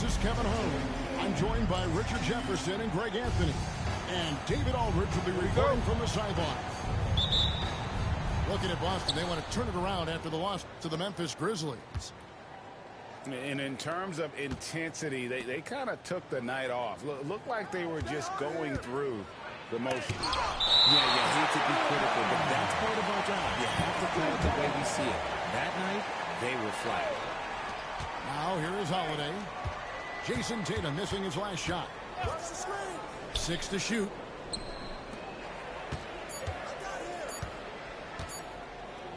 is Kevin Hone. I'm joined by Richard Jefferson and Greg Anthony. And David Aldridge will be reporting from the sideline. Looking at Boston, they want to turn it around after the loss to the Memphis Grizzlies. And in terms of intensity, they kind of took the night off. Looked like they were just going through the motions. Yeah, you hate to be critical, but that's part of our job. You have to call it the way we see it. That night, they were flat. Now here is Holiday. Jason Tatum missing his last shot. 6 to shoot.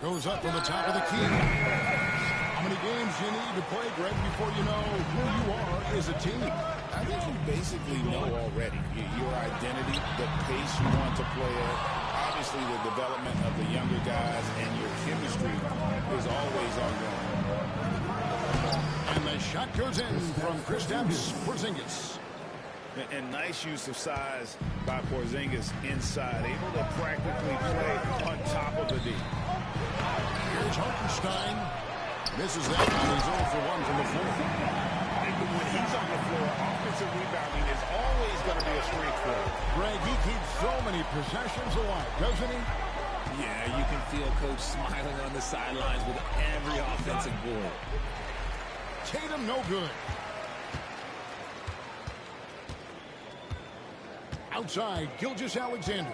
Goes up from the top of the key. How many games do you need to play, Greg, before you know who you are as a team? I think you basically know already your identity, the pace you want to play at, obviously the development of the younger guys, and your chemistry is always ongoing. And the shot goes in from Kristaps Porzingis. And nice use of size by Porzingis inside, able to practically play on top of the D. Here's Hartenstein. Misses that one. He's 0 for 1 from the floor. When he's on the floor, offensive rebounding is always going to be a strength for him. Greg, he keeps so many possessions alive, doesn't he? Yeah, you can feel Coach smiling on the sidelines with every offensive board. Tatum, no good. Outside, Gilgeous-Alexander.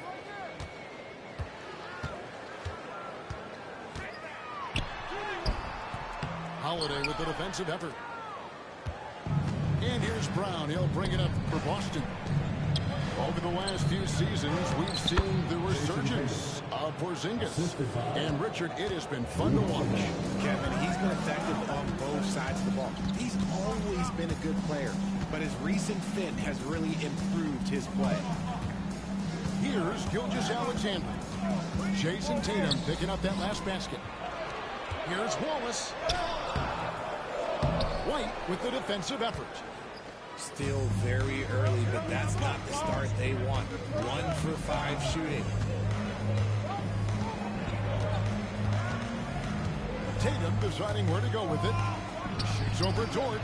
Holiday with the defensive effort. And here's Brown. He'll bring it up for Boston. Over the last few seasons, we've seen the resurgence of Porzingis. And, Richard, it has been fun to watch. Kevin, he's been effective on both sides of the ball. He's always been a good player, but his recent fit has really improved his play. Here's Gilgeous-Alexander. Jason Tatum picking up that last basket. Here's Wallace. White with the defensive effort. Still very early, but that's not the start they want. 1 for 5 shooting. Tatum deciding where to go with it. Shoots over Dort.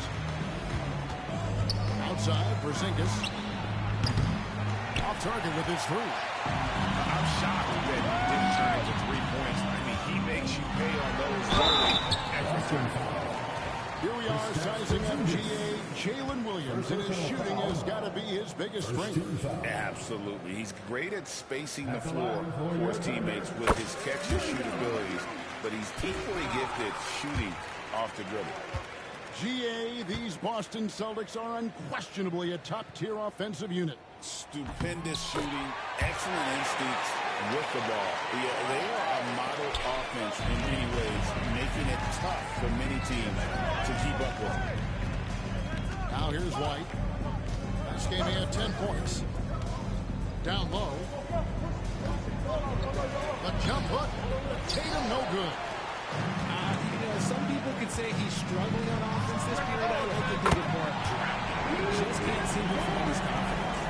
Outside, Porzingis. Off target with his 3. I'm shocked that he didn't turn it to 3 points. I mean, he makes you pay on those every time. Here we are, sizing up GA. Jalen Williams, and his shooting has got to be his biggest strength. Absolutely. He's great at spacing the floor for his teammates with his catch-and-shoot abilities, but he's equally gifted shooting off the dribble. GA, these Boston Celtics are unquestionably a top-tier offensive unit. Stupendous shooting, excellent instincts with the ball. Yeah, they are a model offense in many ways, making it tough for many teams to keep up with them. Now here's White. This game he had 10 points. Down low. The jump hook. Tatum no good. Some people could say he's struggling on offense this period. I like to think of more drowning. Just can't seem to find his confidence.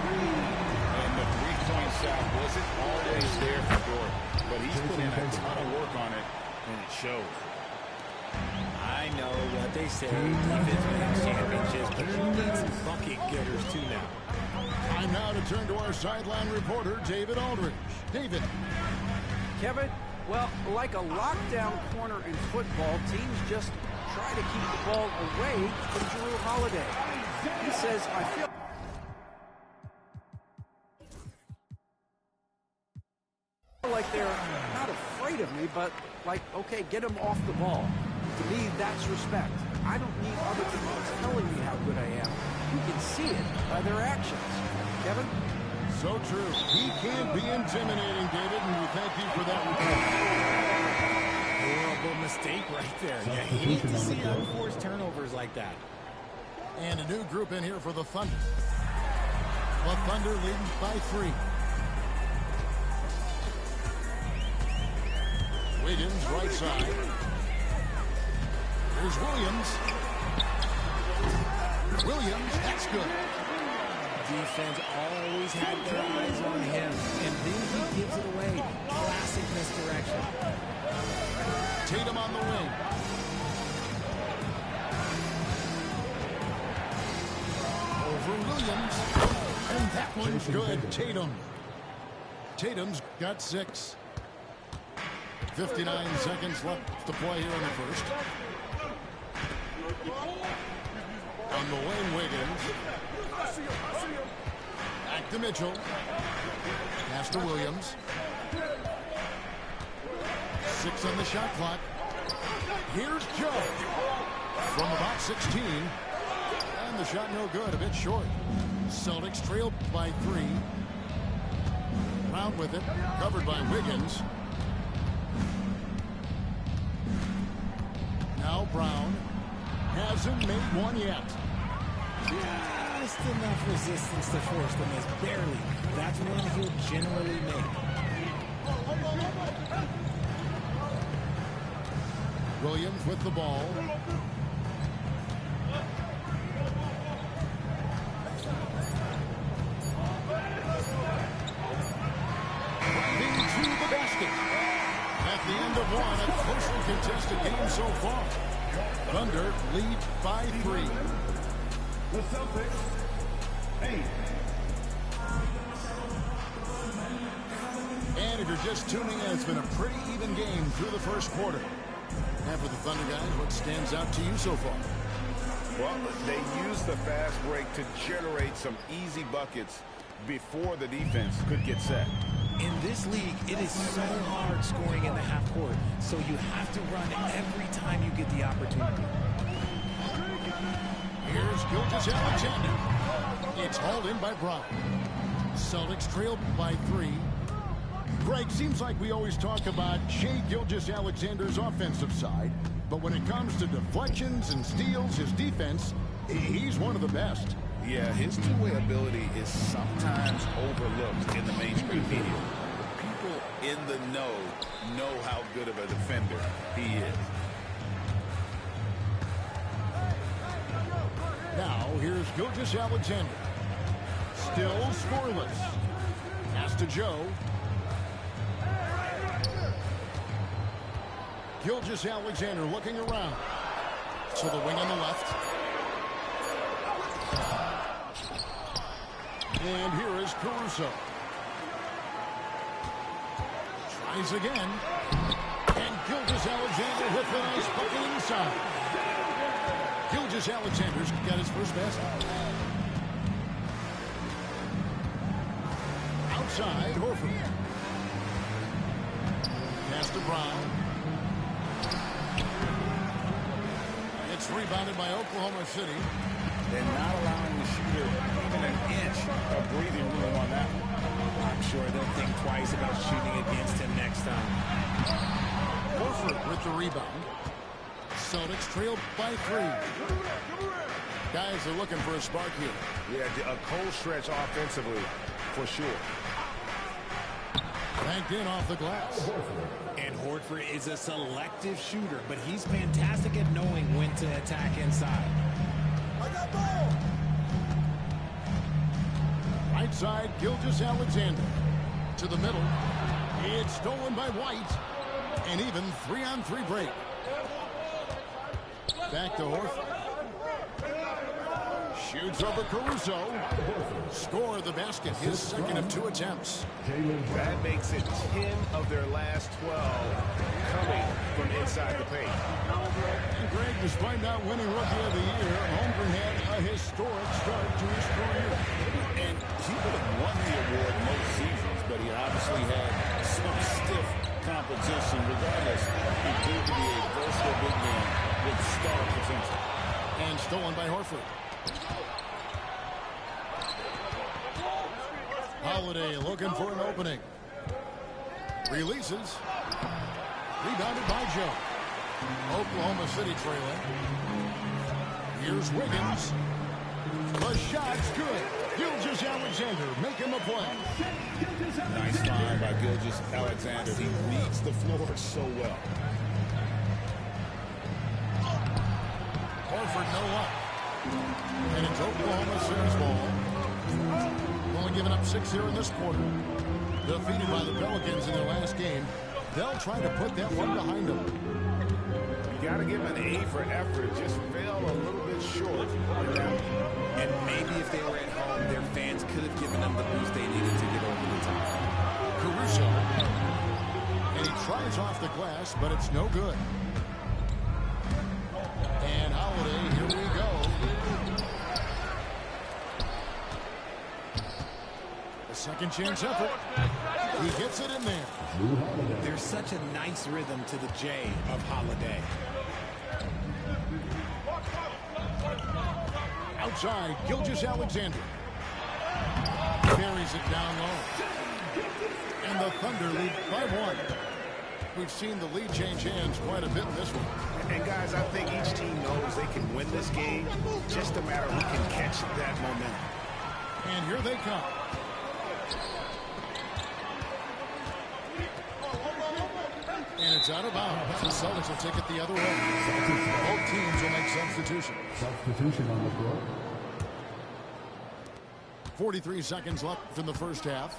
And the three-point shot wasn't always there for Dort, but he's put in a ton of work on it, and it shows. I know what they say, defense wins championships, but he needs some bucket getters too now. Time now to turn to our sideline reporter, David Aldridge. David. Kevin, well, like a lockdown corner in football, teams just try to keep the ball away from Jrue Holiday. He says, I feel like they're not afraid of me, but like, okay, get him off the ball. To me, that's respect. I don't need other people telling me how good I am. You can see it by their actions. Kevin? So true. He can be intimidating, David, and we thank you for that report. Horrible mistake right there. You hate to see unforced turnovers like that. And a new group in here for the Thunder. The Thunder leading by 3. Wiggins, right side. Here's Williams. Williams, that's good. Defense always had their eyes on him, and then he gives it away. Classic misdirection. Tatum on the wing. Williams. And that one's good. Tatum's got 6. 59 seconds left to play here in the first. On the lane, Wiggins. Back to Mitchell. Pass to Williams. 6 on the shot clock. Here's Joe. From about 16. And the shot no good, a bit short. Celtics trailed by 3. Brown with it, covered by Wiggins. Now Brown hasn't made one yet. Just enough resistance to force the miss, barely. That's one he'll generally make. Williams with the ball. To the basket. At the end of one, a closely contested game so far. Thunder lead by 3. The Celtics, 8. And if you're just tuning in, it's been a pretty even game through the first quarter. And for the Thunder guys, what stands out to you so far? Well, they used the fast break to generate some easy buckets before the defense could get set. In this league, it is so hard scoring in the half court, so you have to run every time you get the opportunity. Here's Gilgeous-Alexander. It's hauled in by Brown. Celtics trailed by 3. Greg, seems like we always talk about Shai Gilgeous-Alexander's offensive side, but when it comes to deflections and steals, his defense, he's one of the best. Yeah, his two-way ability is sometimes overlooked in the mainstream media. The people in the know how good of a defender he is. Now, here's Gilgeous-Alexander. Still scoreless. Pass to Joe. Gilgeous-Alexander looking around. To the wing on the left. And here is Caruso. Tries again. And Gilgeous-Alexander with a nice bucket inside. Gilgeous-Alexander's got his first basket. Outside, Horford. Pass to Brown. It's rebounded by Oklahoma City. They're not allowing the shooter even an inch of breathing room on that one. I'm sure they'll think twice about shooting against him next time. Horford with the rebound. Celtics trailed by 3. Guys are looking for a spark here. Yeah, a cold stretch offensively, for sure. Banked in off the glass. And Horford is a selective shooter, but he's fantastic at knowing when to attack inside. Right side, Gilgeous-Alexander. To the middle. It's stolen by White. And even 3-on-3 break. Back to Horford. Shoots over Caruso. Score the basket. His second of 2 attempts. That makes it 10 of their last 12 coming from inside the paint. And Greg, despite not winning Rookie of the Year, Holmgren had a historic start to his career. And he would have won the award most seasons, but he obviously had some stiff competition. Regardless, he proved to be a versatile big man with star potential. And stolen by Horford. Holiday looking for an opening. Releases. Rebounded by Joe. Oklahoma City trailing. Here's Wiggins. The shot's good. Gilgeous-Alexander making the play. Nice find by Gilgeous-Alexander. He reads the floor so well. Horford no luck. And it's Oklahoma City's ball. Only giving up 6 here in this quarter. Defeated by the Pelicans in their last game. They'll try to put that one behind them. got to give him an A for effort. Just fell a little bit short. And maybe if they were at home, their fans could have given them the boost they needed to get over the top. Caruso. And he tries off the glass, but it's no good. And Holiday, here we go. A second chance effort. He gets it in there. There's such a nice rhythm to the J of Holiday. Outside, Gilgeous-Alexander. Carries it down low. And the Thunder lead by 1. We've seen the lead change hands quite a bit in this one. And guys, I think each team knows they can win this game. Just a matter of who can catch that momentum. And here they come. And it's out of bounds. The Celtics will take it the other way. Both teams will make substitutions. Substitution on the floor. 43 seconds left in the first half.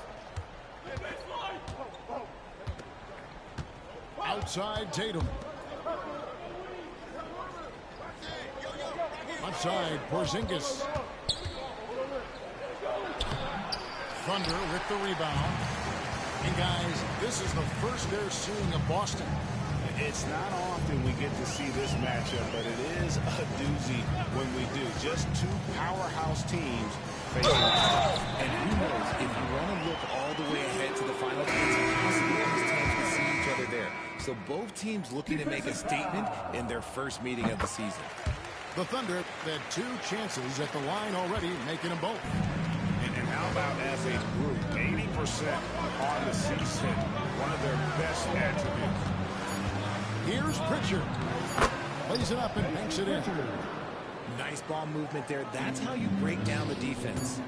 Outside Tatum. Outside Porzingis. Thunder with the rebound. And guys, this is the first they're seeing of Boston. It's not often we get to see this matchup, but it is a doozy when we do. Just two powerhouse teams facing off. And who knows, if you want to look all the way ahead to the finals, it's possible these teams can see each other there. So both teams looking to make a statement in their first meeting of the season. The Thunder had 2 chances at the line already, making them both. And how about as a group, 80% on the season, one of their best attributes. Here's Pritchard. Plays it up and banks it in. Nice ball movement there. That's how you break down the defense.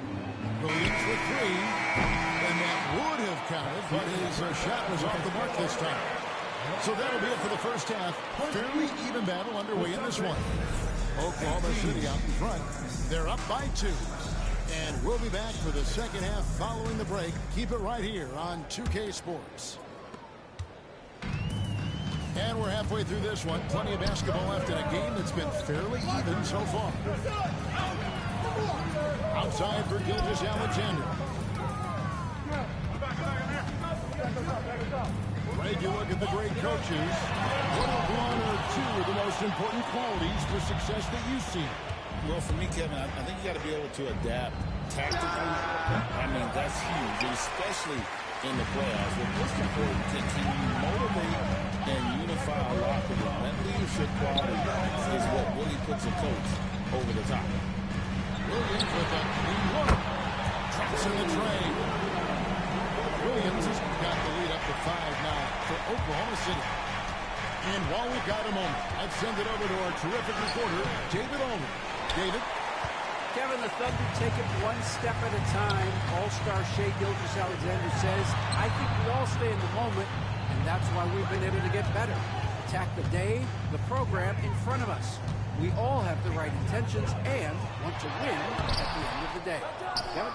Williams with 3. And that would have counted, but his shot was off the mark this time. So that'll be it for the first half. Fairly even battle underway in this one. Oklahoma City out in front. They're up by 2. And we'll be back for the second half following the break. Keep it right here on 2K Sports. And we're halfway through this one. Plenty of basketball left in a game that's been fairly even so far. Outside for Gilgeous-Alexander. Greg, you look at the great coaches. What are 1 or 2 of the most important qualities for success that you see? Well, for me, Kevin, I think you got to be able to adapt tactically. I mean, that's huge, especially in the playoffs. But most important, can you motivate and unify a locker room? That leadership quality is what really puts a coach over the top. Williams with a clean look. Traps in the tray. Williams has got the lead up to 5 now for Oklahoma City. And while we've got a moment, I'd send it over to our terrific reporter, David Ullman. David? Kevin, the Thunder take it one step at a time. All-star Shai Gilgeous-Alexander says, I think we all stay in the moment, and that's why we've been able to get better. Attack the day, the program in front of us. We all have the right intentions and want to win at the end of the day. Kevin?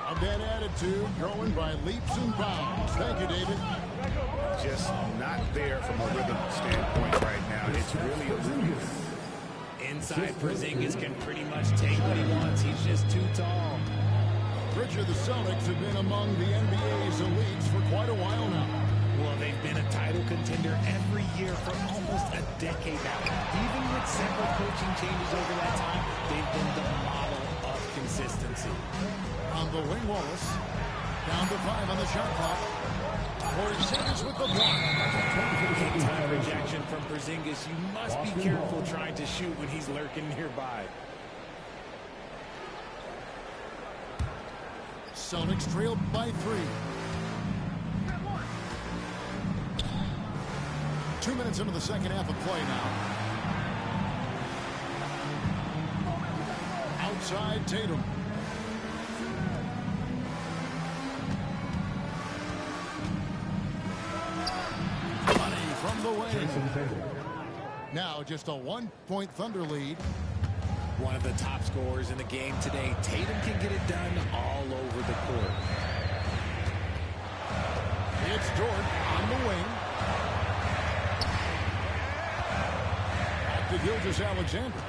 A bad attitude growing by leaps and bounds. Thank you, David. Just not there from a rhythm standpoint right now. It's really a loser. Inside, Porzingis can pretty much take what he wants. He's just too tall. Pritchard, the Celtics have been among the NBA's elites for quite a while now. Well, they've been a title contender every year for almost a decade now. Even with several coaching changes over that time, they've been the model of consistency. On the wing, Wallace. Down to 5 on the shot clock. Porzingis with the block. Big time rejection from Porzingis. You must be careful trying to shoot when he's lurking nearby. Celtics trailed by 3. 2 minutes into the second half of play now. Outside Tatum. Money from the wing. Now just a 1-point Thunder lead. One of the top scorers in the game today. Tatum can get it done all over the court. It's Dort on the wing. Gilgeous-Alexander.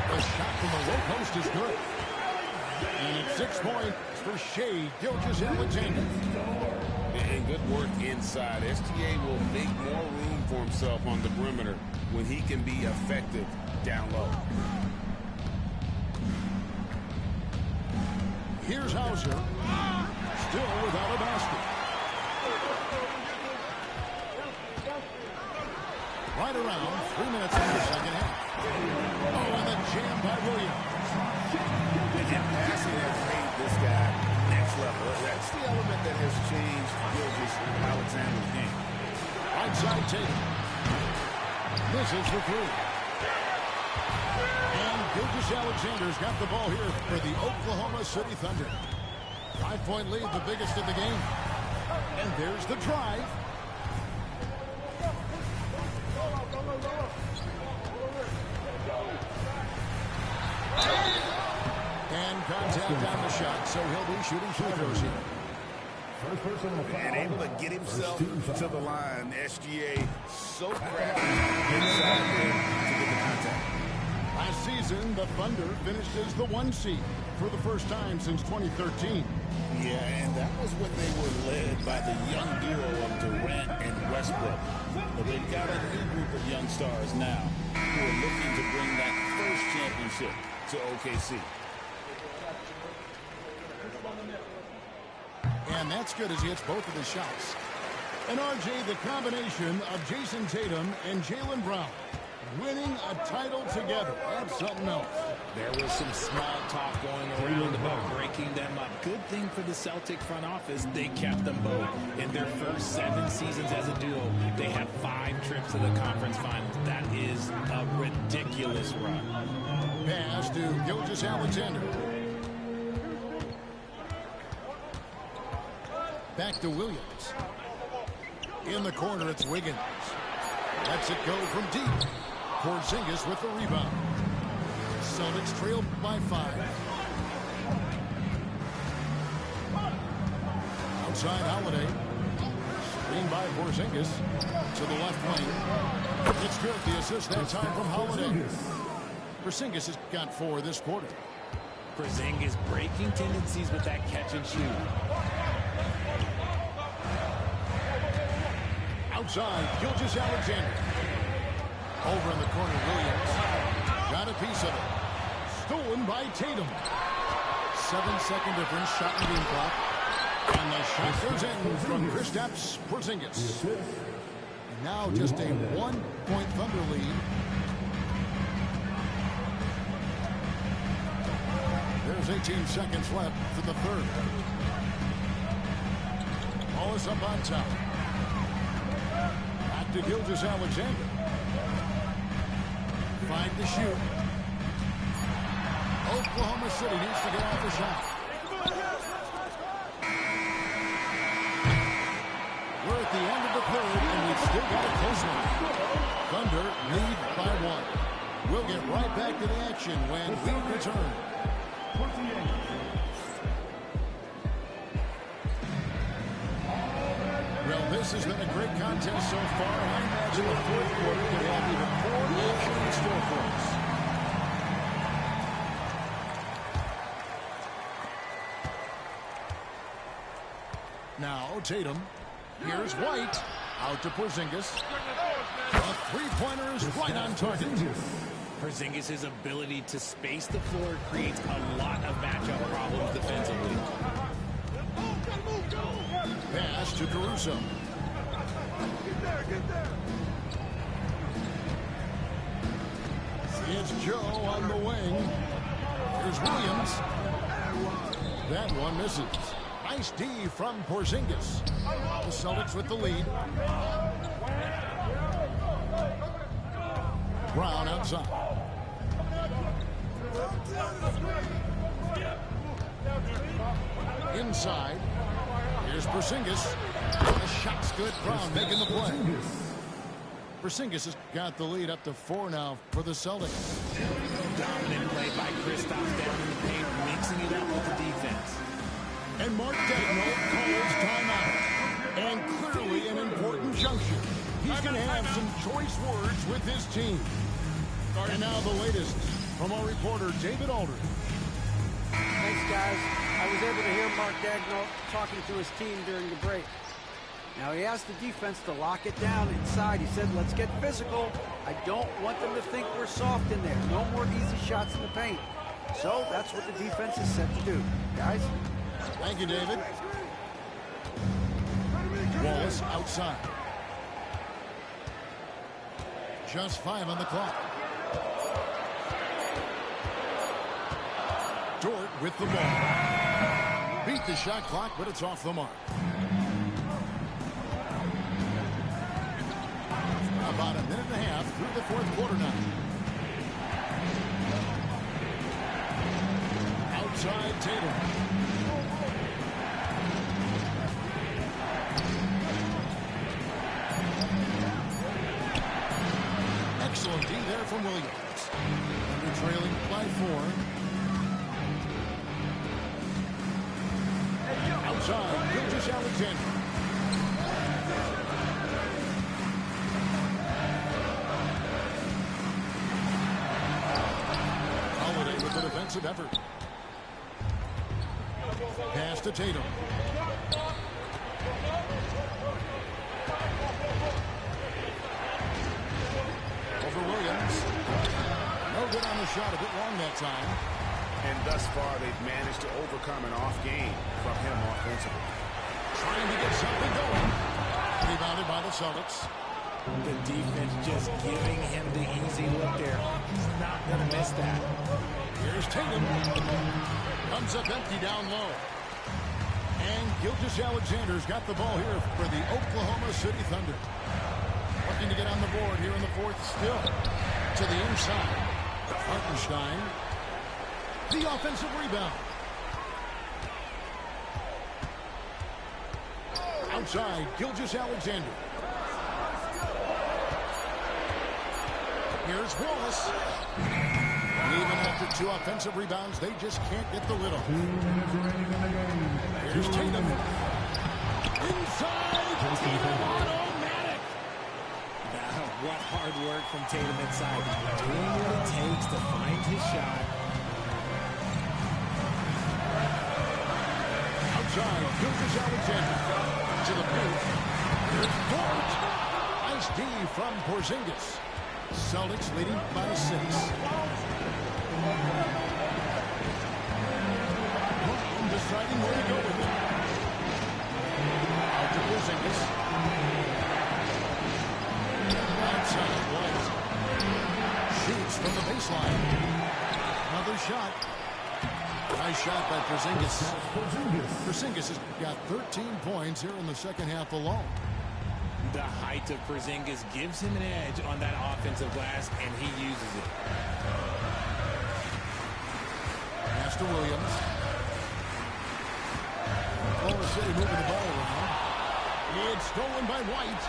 The shot from the low post is good. And it's 6 points for Shai Gilgeous-Alexander. And good work inside. SGA will make more room for himself on the perimeter when he can be effective down low. Here's Hauser. Still without a basket. Right around 3 minutes in the second half. Oh, and the jam by Williams. And passing has made this guy next level. That's the element that has changed Gilgeous-Alexander's game. Right side Tatum. Misses for 3. And Gilgeous-Alexander's got the ball here for the Oklahoma City Thunder. 5-point lead, the biggest in the game. And there's the drive. And contact on the shot, so he'll be shooting free throws here. And able to get himself to the line. SGA so crafty inside there to get the contact. Last season, the Thunder finished as the 1 seed for the first time since 2013. Yeah, and that was when they were led by the young duo of Durant and Westbrook. But they've got a new group of young stars now who are looking to bring that first championship to OKC. And that's good as he hits both of his shots. And RJ, the combination of Jason Tatum and Jaylen Brown winning a title together. That's something else. There was some small talk going around about breaking them up. Good thing for the Celtic front office, they kept them both. In their first 7 seasons as a duo, they have 5 trips to the conference finals. That is a ridiculous run. Pass to Gilgeous-Alexander. Back to Williams. In the corner, it's Wiggins. Lets it go from deep. Porzingis with the rebound. Celtics trail by 5. Outside Holiday. Screen by Porzingis to the left lane. It's good. The assist that time from Holiday. Porzingis has got 4 this quarter. Porzingis breaking tendencies with that catch and shoot. Outside, Gilgeous-Alexander. Over in the corner, Williams. Got a piece of it. Stolen by Tatum. 7-second difference, shot and game clock. And the shot goes in from Kristaps Porzingis. And now just a 1-point Thunder lead. There's 18 seconds left for the third. Ball is up on top. Back to Gilgeous-Alexander. 5 to shoot. Oklahoma City needs to get off the shot. We're at the end of the third, and we've still got a close one. Thunder lead by 1. We'll get right back to the action when we return. Well, this has been a great contest so far. I imagine the fourth quarter could have even more action in store for us. Now, Tatum. Here's White. Out to Porzingis. A three-pointer is right on target. Porzingis' ability to space the floor creates a lot of matchup problems defensively. Pass to Caruso. It's Joe on the wing. Here's Williams. That one misses. Nice D from Porzingis. The Celtics with the lead. Brown outside. Inside. Here's Porzingis. The shot's good. Brown making the play. Porzingis has got the lead up to 4 now for the Celtics. Dominant play by Kristaps down in the paint, mixing it up with the defense. And Mark Daigneault calls timeout. And clearly an important junction. He's going to have some choice words with his team. And now the latest from our reporter, David Aldridge. Thanks, guys. I was able to hear Mark Daigneault talking to his team during the break. Now, he asked the defense to lock it down inside. He said, let's get physical. I don't want them to think we're soft in there. No more easy shots in the paint. So that's what the defense is set to do. Guys? Thank you, David. Wallace outside. Just 5 on the clock. Dort with the ball. Beat the shot clock, but it's off the mark. About a minute and a half through the fourth quarter now. Outside Tatum. Excellent D there from Williams. Under trailing by 4. Outside, Gilgeous-Alexander. Holiday with the defensive effort. Pass to Tatum. Over Williams. No good on the shot, a bit long that time. And thus far, they've managed to overcome an off game from him offensively. Trying to get something going. Rebounded by the Celtics. The defense just giving him the easy look there. He's not going to miss that. Here's Tatum. Comes up empty down low. And Gilgeous-Alexander's got the ball here for the Oklahoma City Thunder. Looking to get on the board here in the fourth still. To the inside. Hartenstein. The offensive rebound. Outside, Gilgeous-Alexander. Here's Wallace. Even after 2 offensive rebounds, they just can't get the lid off. Here's Tatum. Inside, Tatum automatic. What hard work from Tatum inside. Doing what it takes to find his shot. Outside, Gilgeous-Alexander. To the paint. Here's Dort. Nice D from Porzingis. Celtics leading by 6. Brown deciding where to go with it. Out to Porzingis. Outside White. Shoots from the baseline. Another shot. Nice shot by Porzingis. Porzingis has got 13 points here in the second half alone. The height of Porzingis gives him an edge on that offensive glass, and he uses it. Pass to Williams. Oklahoma City moving the ball around. It's stolen by White.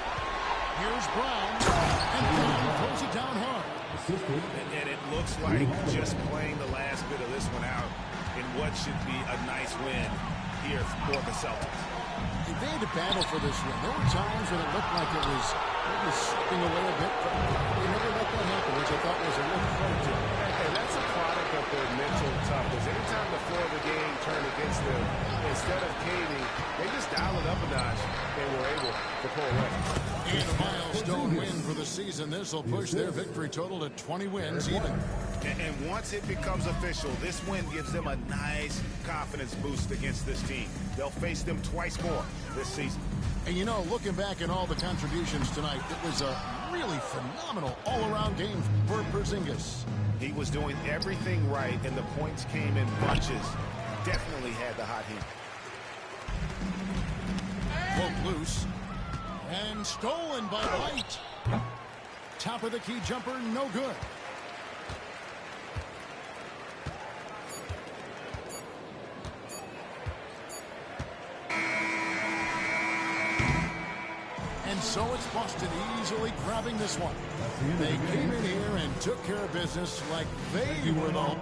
Here's Brown. And Brown throws it down hard. And it looks like just playing the last bit of this one out in what should be a nice win here for the Celtics. They had to battle for this win. There were times when it looked like it was maybe slipping away a bit, but they never let that happen, which I thought was a real credit to them. And that's a product of their mental toughness. Anytime the floor of the game turned against them, instead of caving, they just dialed it up a notch and were able to pull away. And a milestone win for the season. This will push their victory total to 20 wins even. And once it becomes official, this win gives them a nice confidence boost against this team. They'll face them twice more this season. And you know, looking back at all the contributions tonight, it was a really phenomenal all-around game for Porzingis. He was doing everything right, and the points came in bunches. Definitely had the hot hand. Broke loose. And stolen by White. Top of the key jumper, no good. And so it's Boston easily grabbing this one. They came in here and took care of business like they were the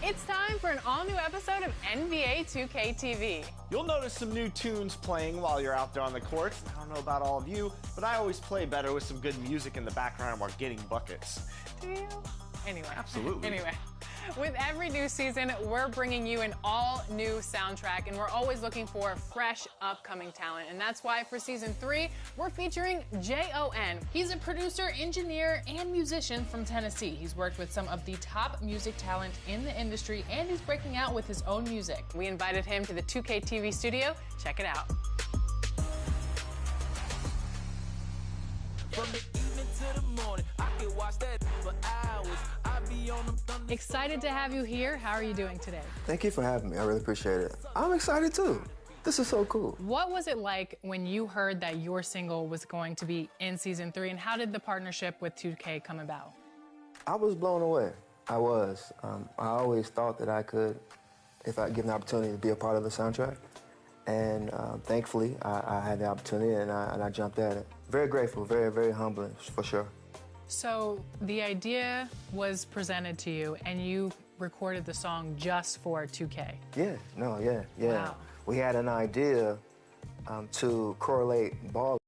It's time for an all-new episode of NBA 2K TV. You'll notice some new tunes playing while you're out there on the court. I don't know about all of you, but I always play better with some good music in the background while getting buckets. Do you? Anyway. Absolutely. Anyway. With every new season, we're bringing you an all-new soundtrack, and we're always looking for fresh, upcoming talent. And that's why for Season 3, we're featuring J.O.N. He's a producer, engineer, and musician from Tennessee. He's worked with some of the top music talent in the industry, and he's breaking out with his own music. We invited him to the 2K TV studio. Check it out. From the evening to the morning, I can watch that for hours. I be on them thunder. Excited to have you here. How are you doing today? Thank you for having me. I really appreciate it. I'm excited too. This is so cool. What was it like when you heard that your single was going to be in Season 3, and how did the partnership with 2K come about? I was blown away. I was. I always thought that I could, if I given the opportunity to be a part of the soundtrack. And thankfully, I had the opportunity, and I jumped at it. Very grateful, very, very humbling, for sure. So the idea was presented to you, and you recorded the song just for 2K. Yeah, yeah. Wow. We had an idea to correlate ball.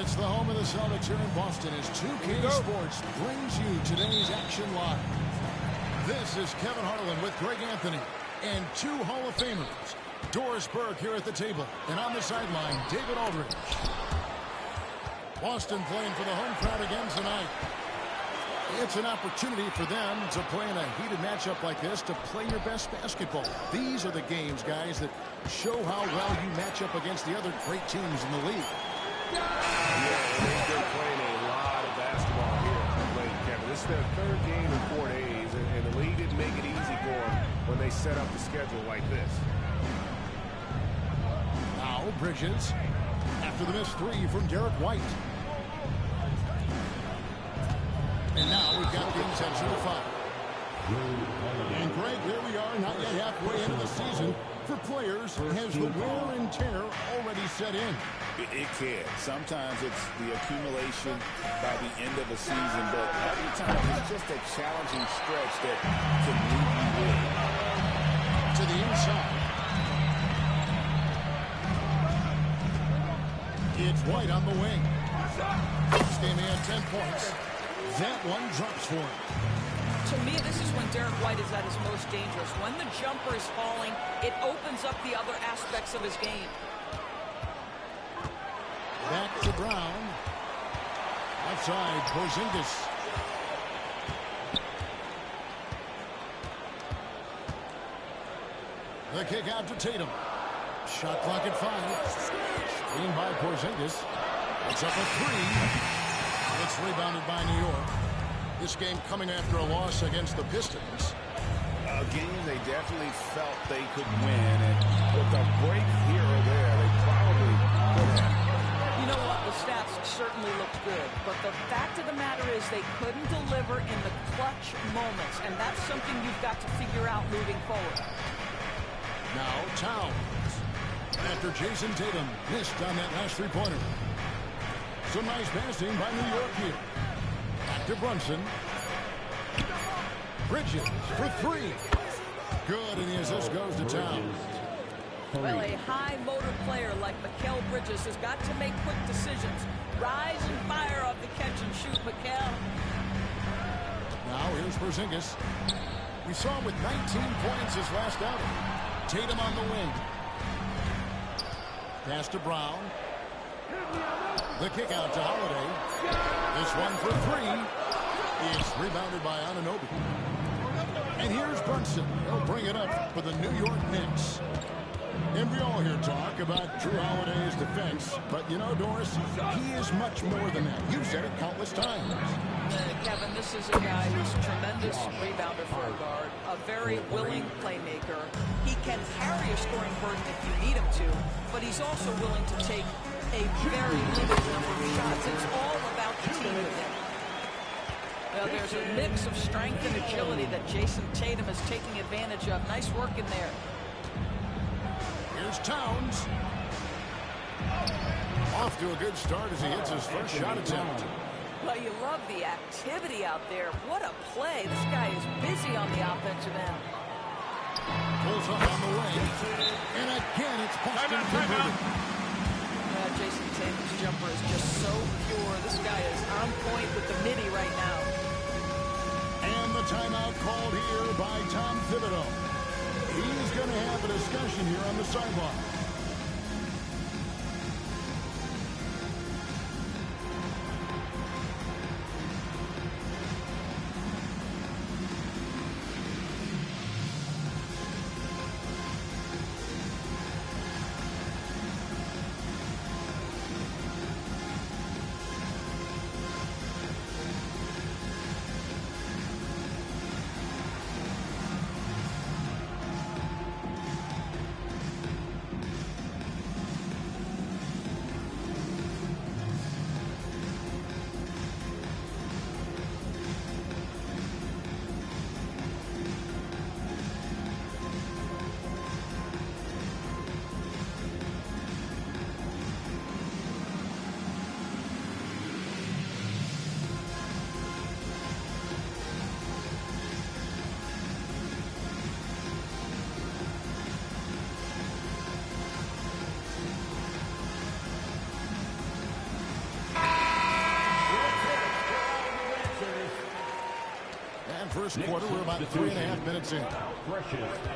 It's the home of the Celtics here in Boston as 2K Sports brings you today's action live. This is Kevin Harlan with Greg Anthony and two Hall of Famers. Doris Burke here at the table, and on the sideline, David Aldridge. Boston playing for the home crowd again tonight. It's an opportunity for them to play in a heated matchup like this to play your best basketball. These are the games, guys, that show how well you match up against the other great teams in the league. Yeah, they've been playing a lot of basketball here lately, Kevin. This is their third game in 4 days, and the league didn't make it easy for them when they set up the schedule like this. Now Bridges after the missed three from Derek White. And now we've got the intentional foul. And Greg, here we are, not yet halfway into the season. For players, has the wear and tear already set in? It can. Sometimes it's the accumulation by the end of a season, but other times it's just a challenging stretch that can leave you with. To the inside. It's White on the wing. This game he had 10 points. That one drops for him. To me, this is when Derek White is at his most dangerous. When the jumper is falling, it opens up the other aspects of his game. Back to Brown. Outside, Porzingis. The kick out to Tatum. Shot clock at 5. Screen by Porzingis. It's up a 3. It's rebounded by New York. This game coming after a loss against the Pistons. A game they definitely felt they could win, and with a break here or there, they probably could have. You know what? The stats certainly looked good, but the fact of the matter is they couldn't deliver in the clutch moments, and that's something you've got to figure out moving forward. Now Towns. After Jason Tatum missed on that last three-pointer. Some nice passing by New York here. Back to Brunson. Bridges for 3. Good, and the assist goes to Towns. Well, a high-motor player like Mikal Bridges has got to make quick decisions. Rise and fire off the catch and shoot, Mikal. Now here's Porzingis. We saw him with 19 points his last outing. Tatum on the wing. Pass to Brown. The kick out to Holiday. This one for 3. It's rebounded by Anunoby. And here's Brunson. He'll bring it up for the New York Knicks. And we all here talk about Drew Holiday's defense. But you know, Doris, he is much more than that. You've said it countless times. Kevin, this is a guy who's a tremendous rebounder for a guard, a very willing playmaker. He can carry a scoring burden if you need him to, but he's also willing to take a very limited number of shots. It's all about the team with him. Well, there's a mix of strength and agility that Jason Tatum is taking advantage of. Nice work in there. Here's Towns. Off to a good start as he hits his first shot attempt. Well, you love the activity out there. What a play. This guy is busy on the offensive end. Pulls up on the wing. And again, it's Boston converted. Jason Tatum's jumper is just so pure. This guy is on point with the midi right now. And the timeout called here by Tom Thibodeau. He's going to have a discussion here on the sideline. first quarter. We're about 3.5 minutes in.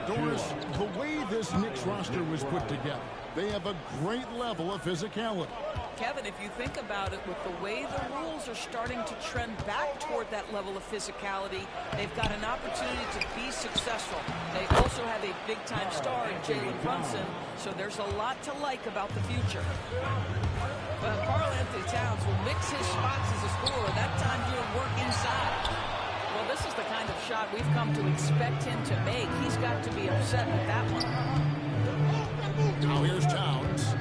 Doris, the way this Knicks roster was put together, they have a great level of physicality. Kevin, if you think about it, with the way the rules are starting to trend back toward that level of physicality, they've got an opportunity to be successful. They also have a big-time star in Jalen Brunson, so there's a lot to like about the future. But Karl Anthony Towns will mix his spots as a scorer, that time doing work inside. Well, this is the kind of shot we've come to expect him to make. He's got to be upset with that one. Now here's Towns.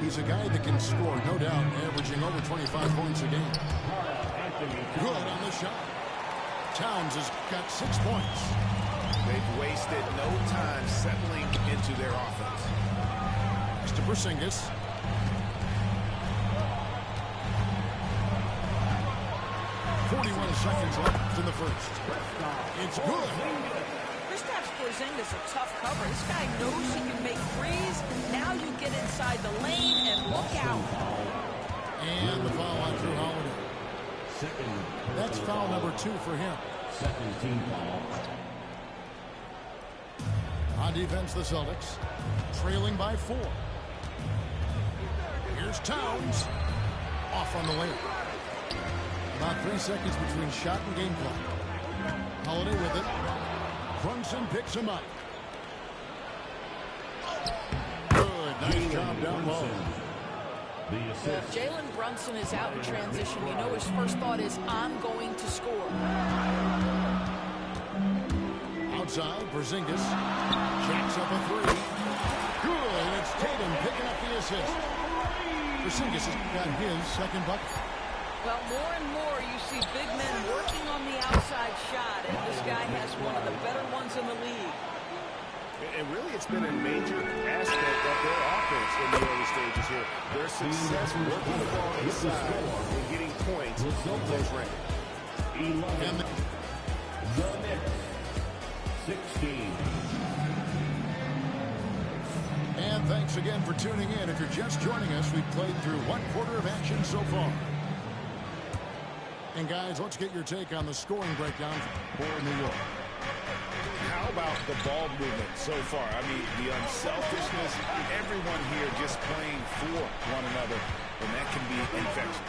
He's a guy that can score, no doubt, averaging over 25 points a game. Good on the shot. Towns has got 6 points. They've wasted no time settling into their offense. Next to Porzingis. Seconds left in the first. It's good. Kristaps Porzingis a tough cover. This guy knows he can make threes. Now you get inside the lane and look out. And the foul on Drew Holiday. That's foul number 2 for him. Second team foul. On defense, the Celtics trailing by 4. Here's Towns. Off on the layup. About 3 seconds between shot and game clock. Holiday with it. Brunson picks him up. Good. Nice job down low. If Jalen Brunson is out in transition, you know his first thought is, I'm going to score. Outside, Porzingis jacks up a 3. Good. And it's Tatum picking up the assist. Porzingis has got his second bucket. Well, more and more you see big men working on the outside shot, and this guy has one of the better ones in the league. And really, it's been a major aspect of their offense in the early stages here. Their success working the ball inside and getting points in close range. And the Knicks, 16. And thanks again for tuning in. If you're just joining us, we've played through 1 quarter of action so far. And guys, let's get your take on the scoring breakdown for New York. How about the ball movement so far? I mean, the unselfishness, everyone here just playing for one another, and that can be infectious.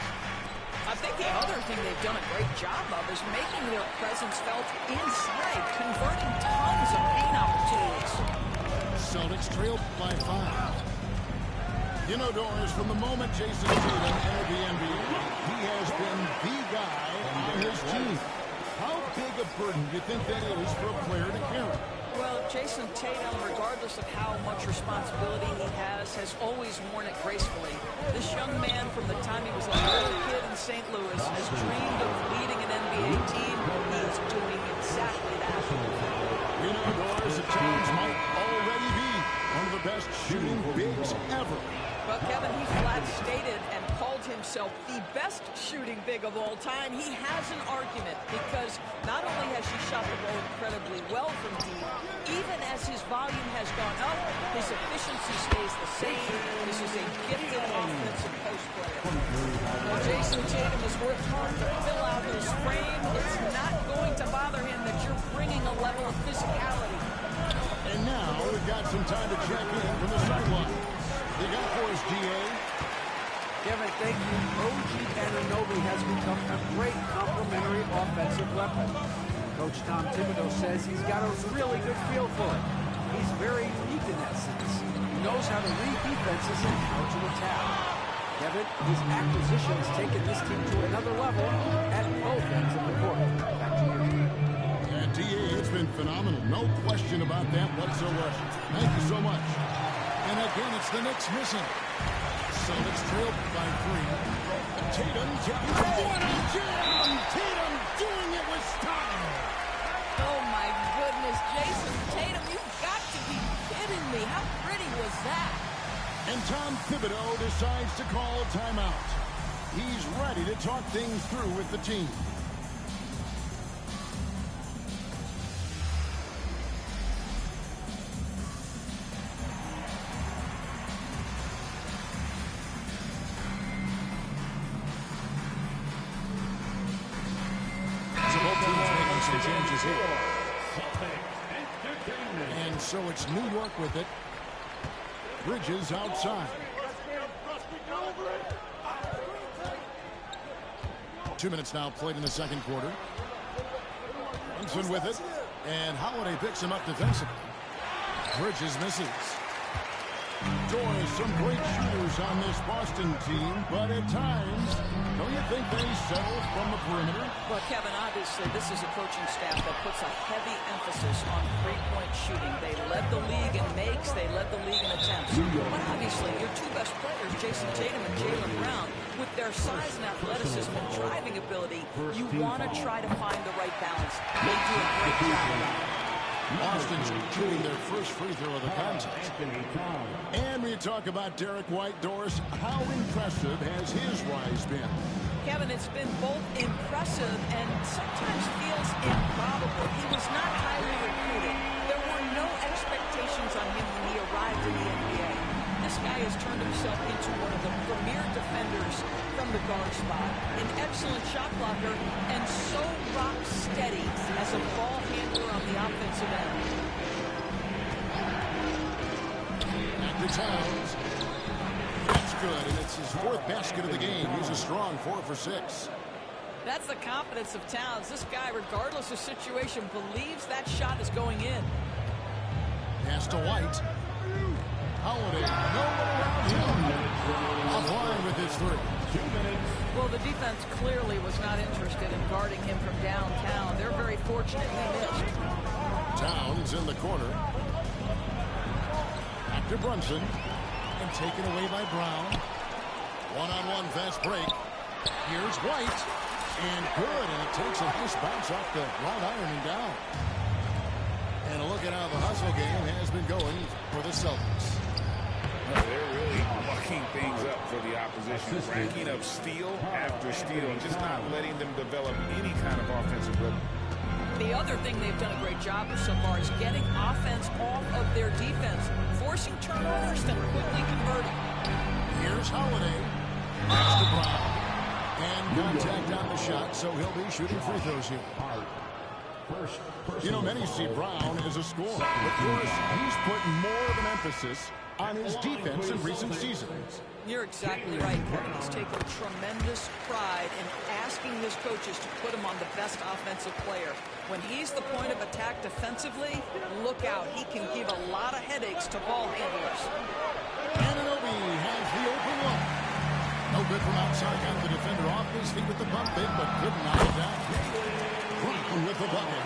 I think the other thing they've done a great job of is making their presence felt inside, converting tons of paint opportunities. Celtics trail by 5. You know, Doris, from the moment Jason Tatum entered the NBA, he has been the guy on his team. How big a burden do you think that is for a player to carry? Well, Jason Tatum, regardless of how much responsibility he has always worn it gracefully. This young man, from the time he was a little kid in St. Louis, has dreamed of leading an NBA team. He is doing exactly that. You know, Doris, at times might already be one of the best shooting bigs ever. Well, Kevin, he flat stated and called himself the best shooting big of all time. He has an argument because not only has he shot the ball incredibly well from deep, even as his volume has gone up, his efficiency stays the same. This is a gifted offensive post player. Well, Jason Tatum has worked hard to fill out his frame. It's not going to bother him that you're bringing a level of physicality. And now we've got some time to check in from the sideline. You got for us, DA. Kevin, thank you. OG Anunoby has become a great complementary offensive weapon. Coach Tom Thibodeau says he's got a really good feel for it. He's very unique in that sense. He knows how to read defenses and how to attack. Kevin, his acquisition has taken this team to another level at both ends of the court. Back to you. And DA, it's been phenomenal. No question about that whatsoever. Thank you so much. And again, it's the Knicks missing. Celtics trail by 3. Tatum taking one on jam. Tatum doing it with style. Oh, my goodness. Jason Tatum, you've got to be kidding me. How pretty was that? And Tom Thibodeau decides to call a timeout. He's ready to talk things through with the team. some changes here. And so it's New York with it. Bridges outside. 2 minutes now played in the second quarter. Brunson with it. And Holiday picks him up defensively. Bridges misses. Doors, some great shooters on this Boston team, but at times, don't you think they settle from the perimeter? Well, Kevin, obviously, this is a coaching staff that puts a heavy emphasis on three-point shooting. They led the league in makes, they led the league in attempts. But obviously, your two best players, Jason Tatum and Jaylen Brown, with their size and athleticism and driving ability, you want to try to find the right balance. They do a great job of that. Boston's shooting their first free throw of the contest. And we talk about Derek White. Doris, how impressive has his rise been? Kevin, it's been both impressive and sometimes feels improbable. He was not highly recruited. There were no expectations on him when he arrived in the NBA. This guy has turned himself into one of the premier defenders from the guard spot, an excellent shot blocker, and so rock steady as a ball handler on the offensive end. Back to Towns. That's good, and it's his fourth basket of the game. He's a strong 4 for 6. That's the confidence of Towns. This guy, regardless of situation, believes that shot is going in. Pass to White. Holiday, no one around him. Offline with his 3. 2 minutes. Well, the defense clearly was not interested in guarding him from downtown. They're very fortunate he missed. Towns in the corner. Back to Brunson. And taken away by Brown. One-on-one fast break. Here's White. And good. And it takes a nice bounce off the right iron and down. And a look at how the hustle game has been going for the Celtics. They're really mucking things up for the opposition, racking up steal after steal and just not letting them develop any kind of offensive rhythm. The other thing they've done a great job of so far is getting offense off of their defense, forcing turnovers, then quickly converting. Here's Holiday. Pass to Brown. And contact on the shot, so he'll be shooting free throws here. You know, many see Brown as a scorer. Of course, he's put more of an emphasis on his defense in recent seasons. You're exactly right, Kevin. He's taken tremendous pride in asking his coaches to put him on the best offensive player. When he's the point of attack defensively, look out. He can give a lot of headaches to ball handlers. Anunoby has the open look. No good from outside. Got the defender off his feet with the bump in, but couldn't knock it down. Brown with the bucket.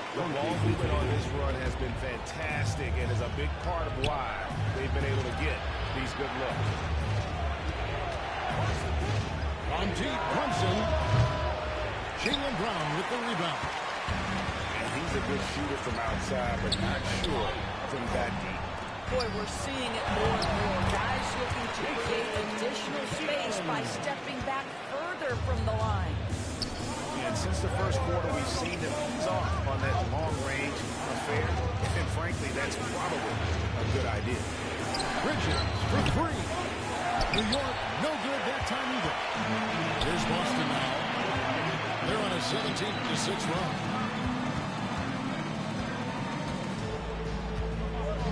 The ball movement on this run has been fantastic and is a big part of why they've been able to get these good looks. On deep, Brunson. Jaylen Brown with the rebound. And he's a good shooter from outside, but not sure from that deep. Boy, we're seeing it more and more. Guys looking to create additional space by stepping back further from the line. And since the first quarter, we've seen them ease off on that long-range affair. And frankly, that's probably a good idea. Bridges for 3. New York, no good that time either. Here's Boston now. They're on a 17-6 run.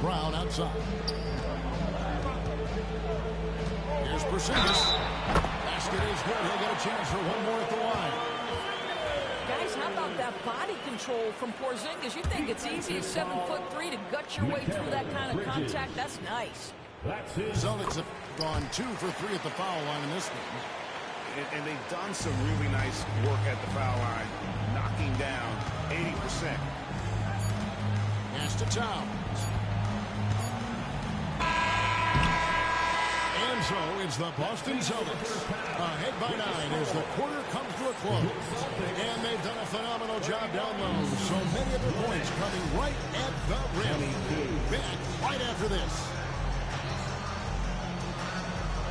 Brown outside. Here's Porzingis. Basket is good. He'll get a chance for one more at the line. Guys, how about that body control from Porzingis? You think it's easy at 7'3" to gut your way through that kind of contact? That's nice. Celtics have gone 2 for 3 at the foul line in this game. And they've done some really nice work at the foul line, knocking down 80%. Pass to Towns. And so it's the Boston Celtics ahead by 9 as the quarter comes to a close. And they've done a phenomenal job down low. So many of their points coming right at the rim. Back right after this.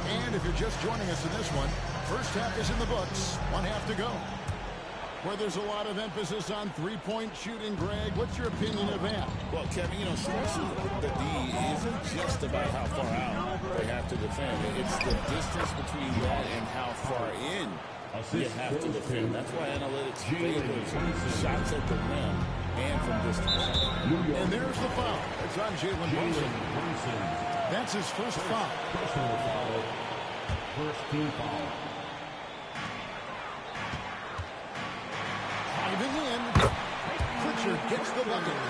And if you're just joining us in this one, first half is in the books. 1 half to go. Where there's a lot of emphasis on three-point shooting, Greg. What's your opinion of that? Well, Kevin, you know, stretching the D isn't just about how far out they have to defend. It's the distance between that and how far in you have to defend. That's why analytics favors shots at the rim and from distance. And there's the foul. It's on Jalen Brunson. That's his first foul. Personal foul. First team foul. Driving in. Pritchard gets the bucket.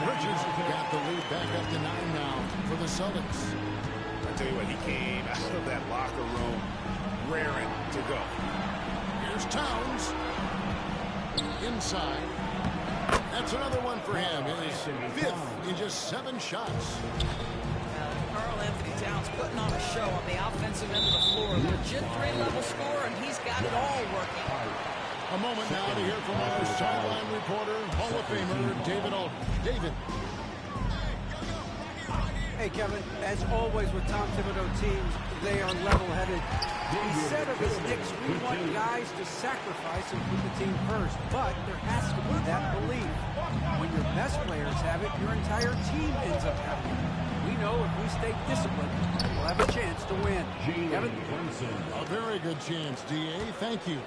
Bridges got the lead back up to 9 now for the Celtics. I tell you what, he came out of that locker room raring to go. Here's Towns. Inside. That's another one for him. His 5th in just 7 shots. Karl Anthony Towns putting on a show on the offensive end of the floor. Legit 3-level score, and he's got it all working. A moment now to hear from our sideline reporter, Hall of Famer David Alton. David. Hey, Kevin, as always with Tom Thibodeau teams, they are level-headed. He said of his Knicks, we want guys to sacrifice and put the team first, but there has to be that belief. When your best players have it, your entire team ends up having it. We know if we stay disciplined, we'll have a chance to win. Kevin? A very good chance, D.A. Thank you.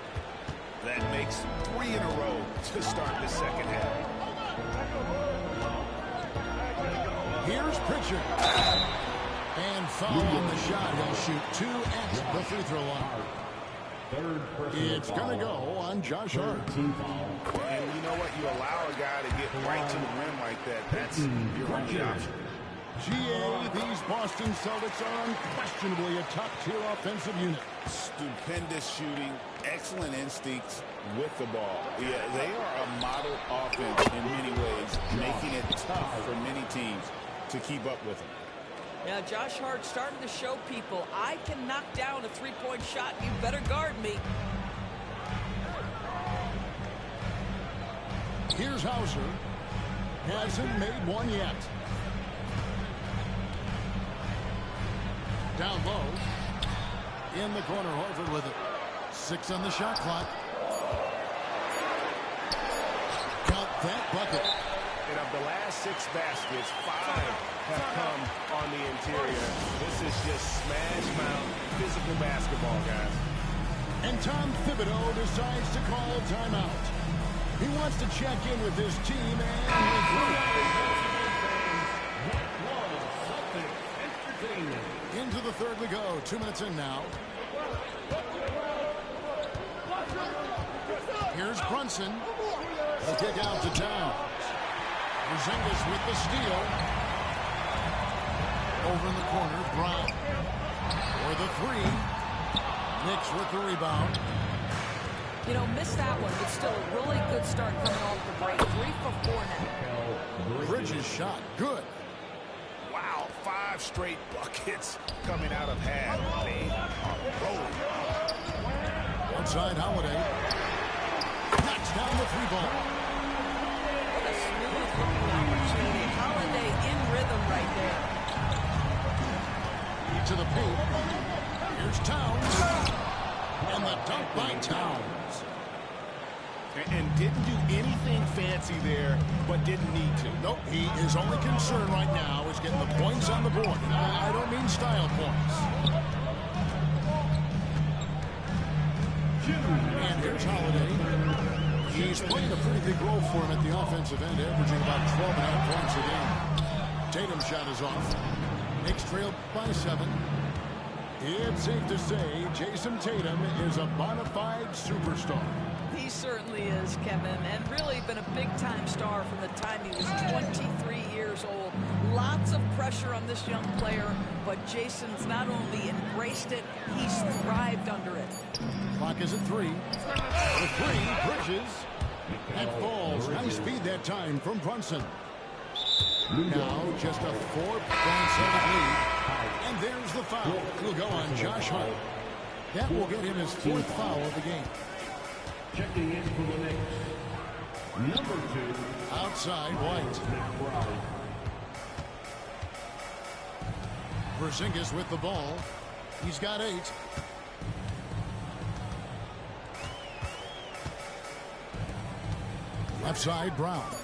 That makes 3 in a row to start the second half. Here's Pritchard. And foul on the shot. He'll shoot 2 at the free throw line. It's going to go on Josh Hart. And you know what? You allow a guy to get right to the rim like that. That's your only option. GA, these Boston Celtics are unquestionably a top-tier offensive unit. Stupendous shooting, excellent instincts with the ball. Yeah, they are a model offense in many ways, making it tough for many teams to keep up with them. Now, Josh Hart starting to show people, I can knock down a 3-point shot. You better guard me. Here's Hauser. Hasn't made one yet. Down low. In the corner, Horford with it. 6 on the shot clock. Count that bucket. And of the last 6 baskets, 5 have come on the interior. This is just smash mouth physical basketball, guys. And Tom Thibodeau decides to call timeout. He wants to check in with his team and into the third we go. 2 minutes in now. Here's Brunson. The kick out to Towns. Porzingis with the steal. Over in the corner, Brown. For the 3. Knicks with the rebound. You know, missed that one, but still a really good start coming off the break. 3 for 4 now. Bridges shot. Good. Wow, 5 straight buckets coming out of half. They are rolling. Outside Holiday. Knocks down the 3-ball. What a smooth-looking opportunity. Holiday in rhythm right there. To the paint. Here's Towns. And the dunk by Towns. And didn't do anything fancy there, but didn't need to. Nope, he is only concerned right now is getting the points on the board. I don't mean style points. And here's Holiday. He's playing a pretty big role for him at the offensive end, averaging about 12.5 points a game. Tatum's shot is off. Knicks trail by 7. It's safe to say Jason Tatum is a bona fide superstar. He certainly is, Kevin, and really been a big-time star from the time he was 23 years old. Lots of pressure on this young player, but Jason's not only embraced it, he's thrived under it. Clock is at 3. The 3, Bridges. That falls. Nice speed that time from Brunson. Now just a 4-point lead. And there's the foul. It'll go on Josh Hart. That will get him his 4th foul of the game. Checking in for the Knicks, number 2. Outside White. Porzingis with the ball. He's got 8. Left side, Brown.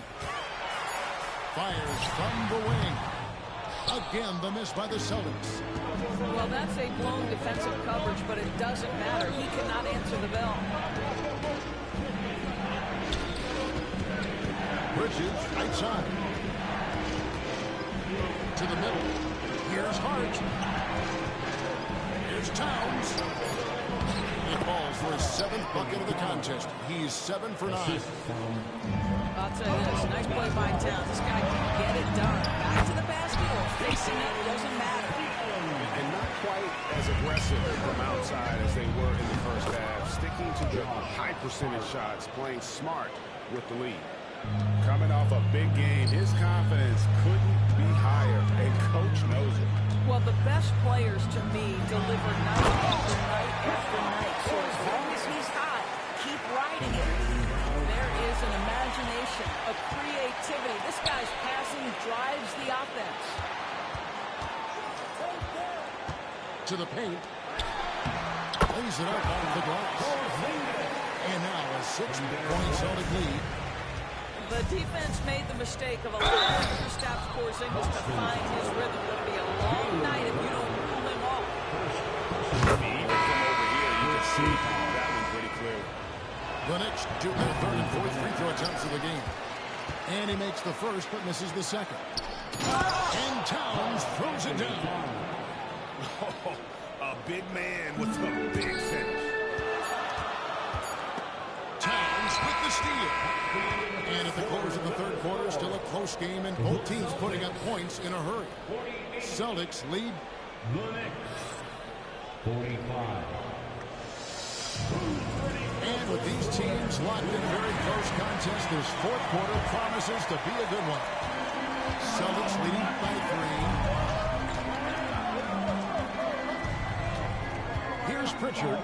Fires from the wing. Again, the miss by the Celtics. Well, that's a blown defensive coverage, but it doesn't matter. He cannot answer the bell. Bridges, right side. To the middle. Here's Hart. Here's Towns. He falls for his 7th bucket of the contest. He's 7 for 9. I'll tell you this, nice play by Towns. This guy can get it done. Back to the basket or facing it, doesn't matter. And not quite as aggressive from outside as they were in the first half. Sticking to the high percentage shots, playing smart with the lead. Coming off a big game, his confidence couldn't be higher, and Coach knows it. Well, the best players to me deliver night after night after night. So as long as he's hot, keep riding it. There is an imagination, a creativity. This guy's passing drives the offense. To the paint. Lays it up off the glass. And now a 6-point Celtic lead. The defense made the mistake of allowing Kristaps Porzingis to find his rhythm. It'll be a long night if you don't pull him off. Even from over here, you can see that one pretty clear. The Knicks do their 3rd and 4th free throw attempts of the game. And he makes the first, but misses the second. And Towns throws it down. Oh, a big man with a big finish. Towns with the steal. And at the close of the 3rd quarter, still a close game, and both teams putting up points in a hurry. Celtics lead. The Knicks, 45. And with these teams locked in a very close contest, this 4th quarter promises to be a good one. Celtics leading by 3. Here's Pritchard.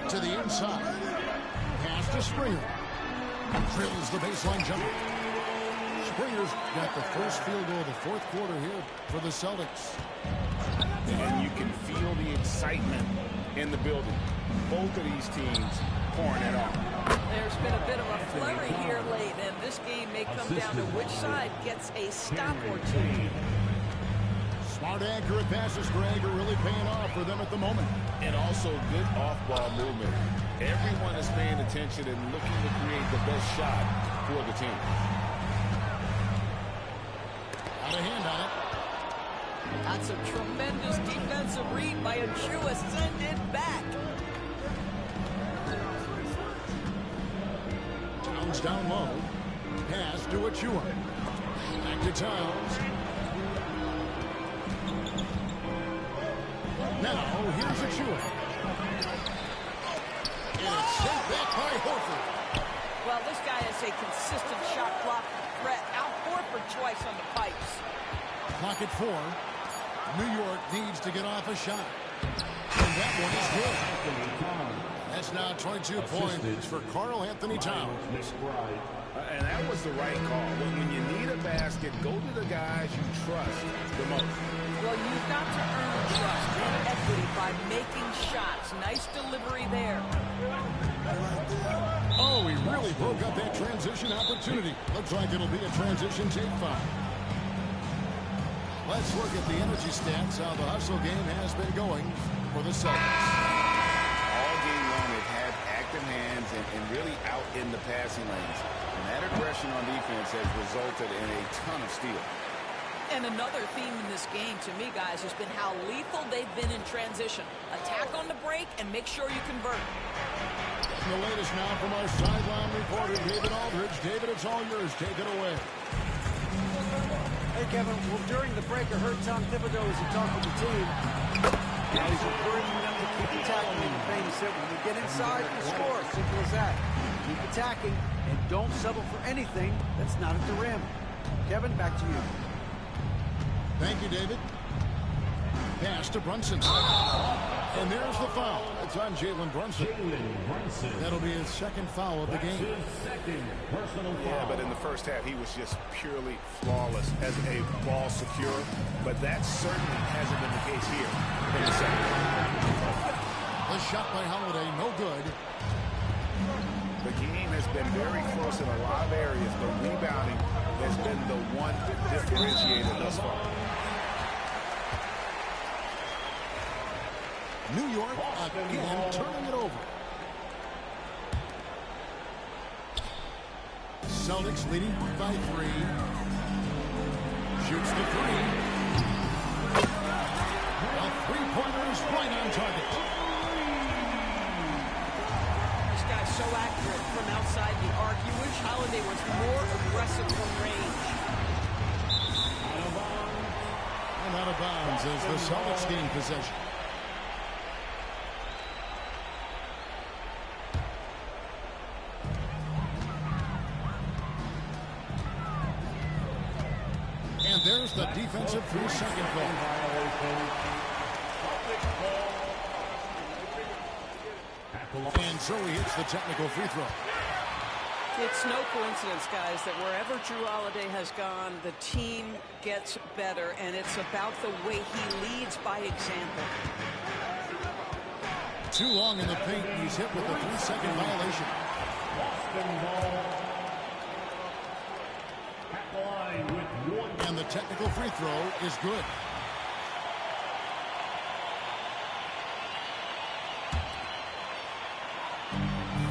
To the inside. Pass to Springer. Drills the baseline jumper. Springer's got the first field goal of the 4th quarter here for the Celtics. And you can feel the excitement in the building. Both of these teams pouring it on. There's been a bit of a flurry here late, and this game may come down to which side gets a stop or two. Smart, accurate passes, Greg, are really paying off for them at the moment. And also good off-ball movement. Everyone is paying attention and looking to create the best shot for the team. Out of hand on it. That's a tremendous defensive read by Achua. Send it back. Towns down low. Pass to Achua. Back to Towns. Now, here's Achua. And it's sent back by Horford. Well, this guy is a consistent shot clock threat. Out Horford twice on the pipes. Clock at 4. New York needs to get off a shot. And that one is good. That's now 22 points for Karl Anthony Towns. And that was the right call. When you need a basket, go to the guys you trust the most. Well, you've got to earn trust and equity by making shots. Nice delivery there. Oh, he really broke up that transition opportunity. Looks like it'll be a transition take foul. Let's look at the energy stats, how the hustle game has been going for the Celtics. All game long, they've had active hands and really out in the passing lanes. And that aggression on defense has resulted in a ton of steals. And another theme in this game, to me, guys, has been how lethal they've been in transition. Attack on the break and make sure you convert. And the latest now from our sideline reporter, David Aldridge. David, it's all yours. Take it away. Hey, Kevin, well, during the break, I heard Tom Thibodeau as he talked with the team. Now he's encouraging them to keep attacking in the paint. He said, when you get inside, you score. Simple as that. Keep attacking and don't settle for anything that's not at the rim. Kevin, back to you. Thank you, David. Pass to Brunson. And there's the foul. It's on Jalen Brunson. That'll be his 2nd foul of the game. Yeah, but in the first half, he was just purely flawless as a ball secure. But that certainly hasn't been the case here in the second. The shot by Holiday, no good. The game has been very close in a lot of areas, but rebounding has been the one differentiator thus far. New York again turning it over. Celtics leading by 3. Shoots the 3. A three-pointer is right on target. This guy's so accurate from outside the arc. You wish Holiday was more aggressive from range. And out of bounds as the Celtics gain possession. And there's the defensive 3-second call. And so he hits the technical free throw. It's no coincidence, guys, that wherever Drew Holiday has gone, the team gets better, and it's about the way he leads by example. Too long in the paint. He's hit with a 3-second violation. And the technical free throw is good.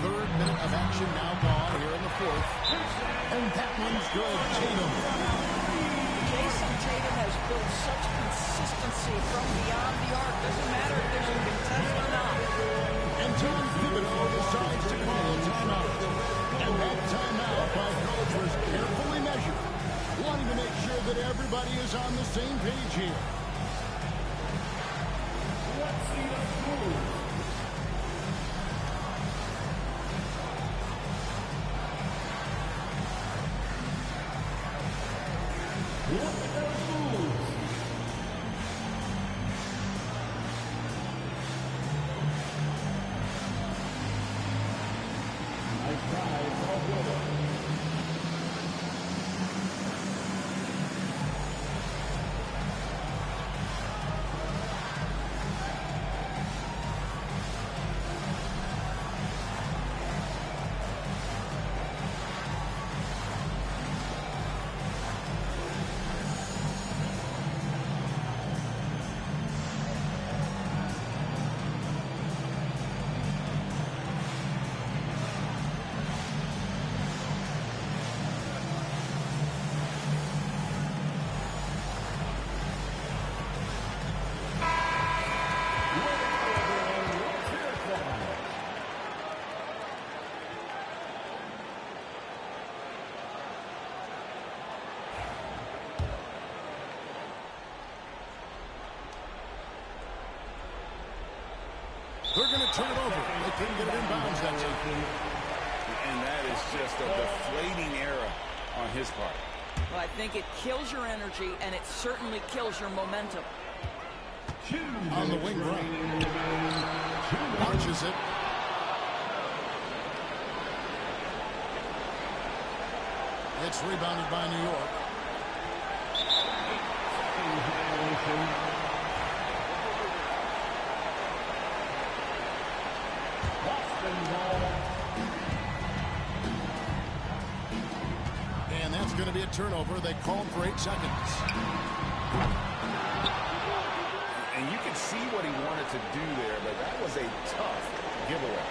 Third minute of action now gone here in the fourth. And that one's good. Tatum. Jason Tatum has built such consistency from beyond the arc. Doesn't matter if there's a contest or not. And Tom Thibodeau decides to call a timeout. And that timeout by Coach was carefully measured, wanting to make sure that everybody is on the same page here. Let's see the score. They're going to turn it over. They couldn't get it in bounds that time. And that is just a deflating error on his part. Well, I think it kills your energy, and it certainly kills your momentum. On the wing right. Launches it. It's rebounded by New York. And that's going to be a turnover. They called for 8 seconds. And you can see what he wanted to do there, but that was a tough giveaway.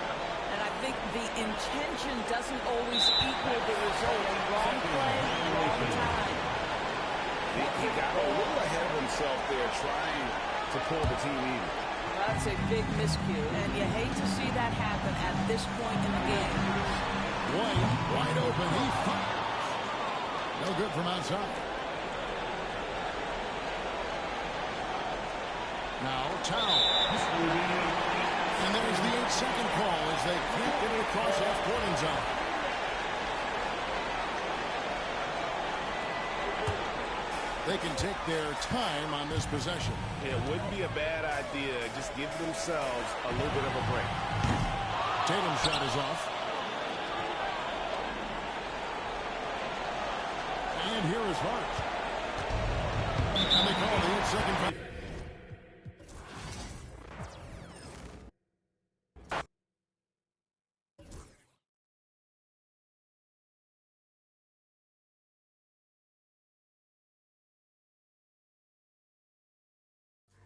And I think the intention doesn't always equal the result. Wrong play, wrong time. He got a little ahead of himself there trying to pull the team even. That's a big miscue, and you hate to see that happen at this point in the game. White, wide open, he fires. No good from outside. Now, Towns. And there's the 8-second call as they can't get it across half-court zone. They can take their time on this possession. It wouldn't be a bad idea. Just give themselves a little bit of a break. Tatum's shot is off. And here is Hart. And they call the 8-second call.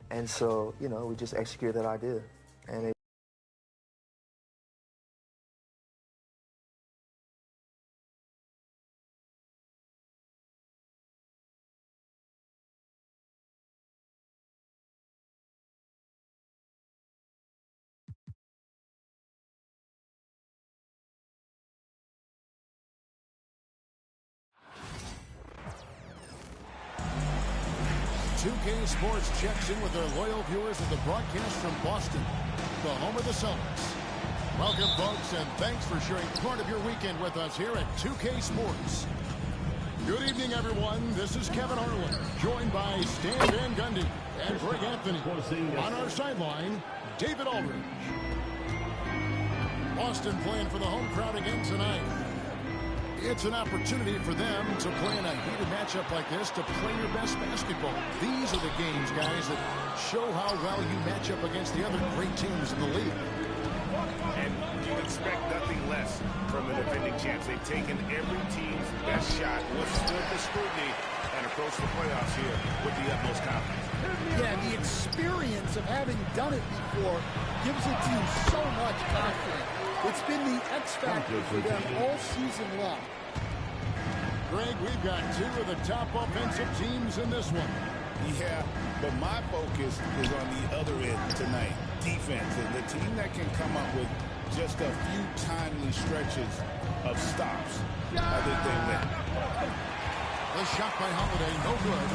And so, you know, we just executed that idea. and it Two-K Sports checks in with their loyal viewers of the broadcast from Boston, the home of the Celtics. Welcome, folks, and thanks for sharing part of your weekend with us here at 2K Sports. Good evening, everyone. This is Kevin Harlan, joined by Stan Van Gundy and Greg Anthony. On our sideline, David Aldridge. Boston playing for the home crowd again tonight. It's an opportunity for them to play in a heated matchup like this, to play your best basketball. These are the games, guys, that show how well you match up against the other great teams in the league. And you expect nothing less from the defending champs. They've taken every team's best shot, withstood the scrutiny, and approached the playoffs here with the utmost confidence. Yeah, the experience of having done it before gives it to you so much confidence. It's been the X factor for them all season long. Greg, we've got two of the top offensive teams in this one. Yeah, but my focus is on the other end tonight, defense. And the team that can come up with just a few timely stretches of stops, I think they win. The shot by Holiday, no good.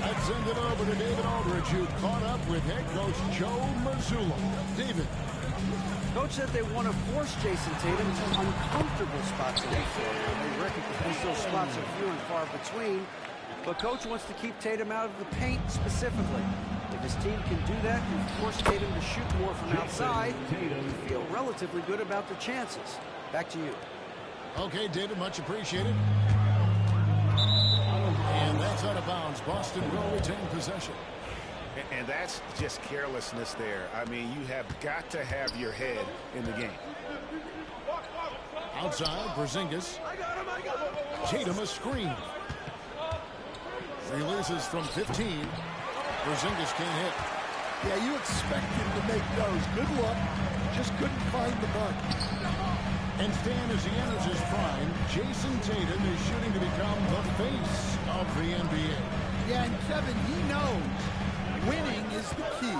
That's ended over to David Aldridge, who caught up with head coach Joe Mazzulla. David. Coach said they want to force Jason Tatum to uncomfortable spots in the floor. They recognize those spots are few and far between, but Coach wants to keep Tatum out of the paint specifically. If his team can do that and force Tatum to shoot more from outside, they feel relatively good about their chances. Back to you. Okay, David, much appreciated. And that's out of bounds. Boston will retain possession. And that's just carelessness there. I mean, you have got to have your head in the game. Outside, Porzingis. Tatum a screen. Releases from 15. Porzingis can't hit. Yeah, you expect him to make those. Good luck. Just couldn't find the mark. And Stan, as he enters his prime, Jason Tatum is shooting to become the face of the NBA. Yeah, and Kevin, he knows winning is the key.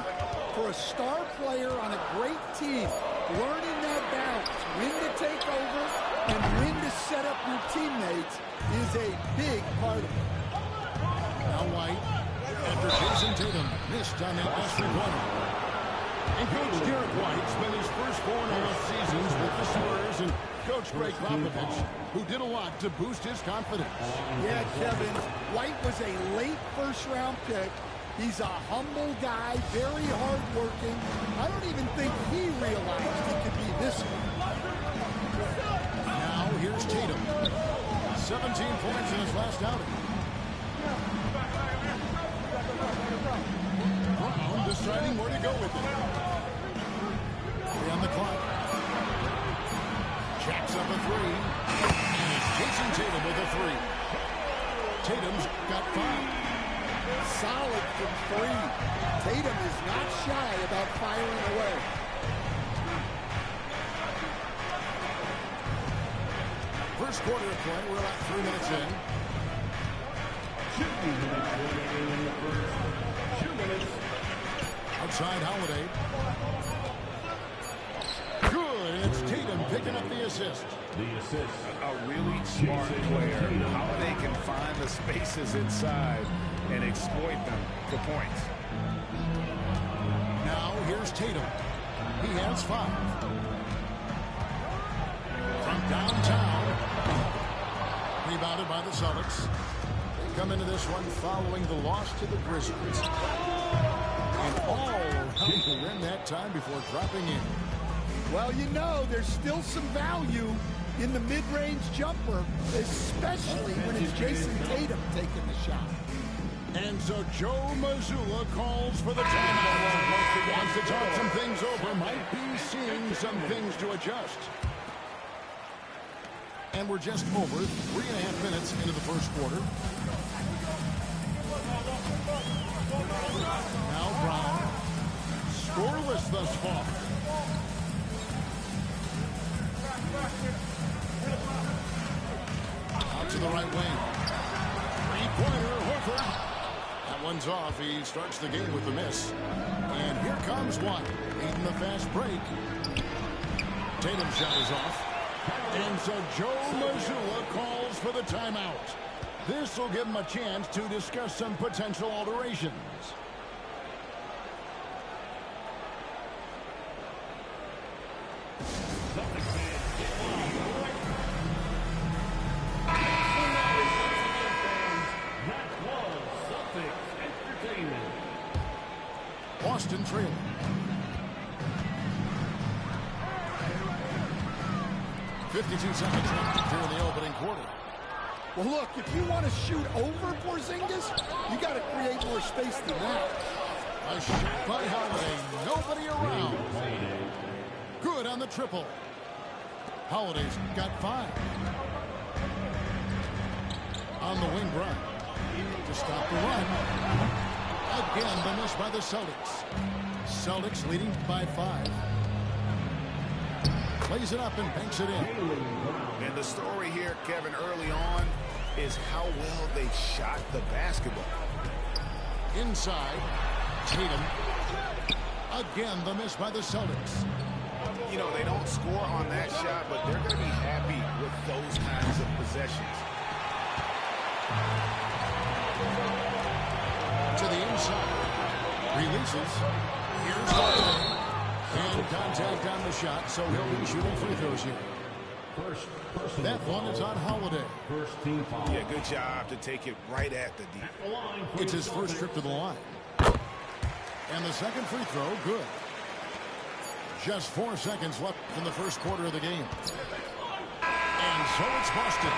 For a star player on a great team, learning that balance, when to take over and when to set up your teammates is a big part of it. Now White, after Jason Tatum missed on that last three-pointer. And Coach Derek White spent his first 4.5 seasons with the Spurs and Coach Greg Popovich, who did a lot to boost his confidence. Yeah, Kevin, White was a late first-round pick. He's a humble guy, very hard-working. I don't even think he realized he could be this good. Now here's Tatum. 17 points in his last outing. Brown deciding where to go with it. 3 on the clock. Jacks up a 3. And it's Jason Tatum with a 3. Tatum's got 5. Solid from 3. Tatum is not shy about firing away. First quarter of play, we're about 3 minutes in. 2 minutes. Outside Holiday. Good, and it's Tatum picking up the assist. The assist. A really smart player. Holiday can find the spaces inside and exploit them for points. Now here's Tatum. He has 5. From downtown. Rebounded by the Celtics. They come into this one following the loss to the Grizzlies. And all around the rim that time before dropping in. Well, you know, there's still some value in the mid-range jumper, especially when it's Jason Tatum taking the shot. And so Joe Mazzulla calls for the timeout. Wants to talk some things over. Might be seeing some things to adjust. And we're just over 3.5 minutes into the first quarter. Now Brown. Scoreless playoffs thus far. Out to the right wing. Three-pointer, Horford. That one's off. He starts the game with a miss. And here comes one. Leading the fast break. Tatum's shot is off. And so Joe Mazzulla calls for the timeout. This will give him a chance to discuss some potential alterations. Boston trailing. .52 seconds left here in the opening quarter. Well, look, if you want to shoot over Porzingis, you got to create more space than that. A shot by Holiday. Nobody around. Good on the triple. Holiday's got 5. On the wing run. To stop the run. Again, the miss by the Celtics. Celtics leading by 5. Plays it up and banks it in. And the story here, Kevin, early on is how well they shot the basketball. Inside, Tatum. Again, the miss by the Celtics. You know, they don't score on that shot, but they're going to be happy with those kinds of possessions. To the inside. Releases. Here's Holiday. And contact on the shot, so he'll be shooting free throws here. That one is on Holiday. Yeah, good job to take it right at the deep. It's his first trip to the line. And the second free throw, good. Just 4 seconds left in the first quarter of the game. And so it's Boston,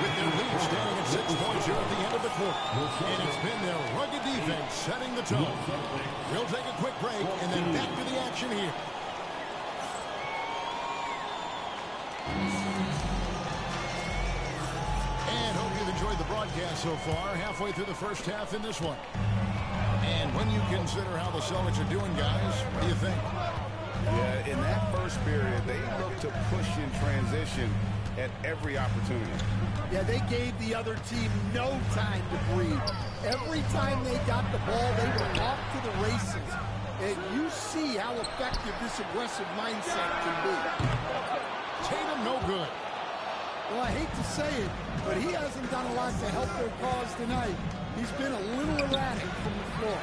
with their lead standing at 6 points here at the end of the quarter. And it's been their rugged defense setting the tone. We'll take a quick break and then back to the action here. And hope you've enjoyed the broadcast so far. Halfway through the first half in this one. And when you consider how the Celtics are doing, guys, what do you think? Yeah, in that first period, they looked to push in transition at every opportunity. Yeah, they gave the other team no time to breathe. Every time they got the ball, they were off to the races. And you see how effective this aggressive mindset can be. Tatum no good. Well, I hate to say it, but he hasn't done a lot to help their cause tonight. He's been a little erratic from the floor.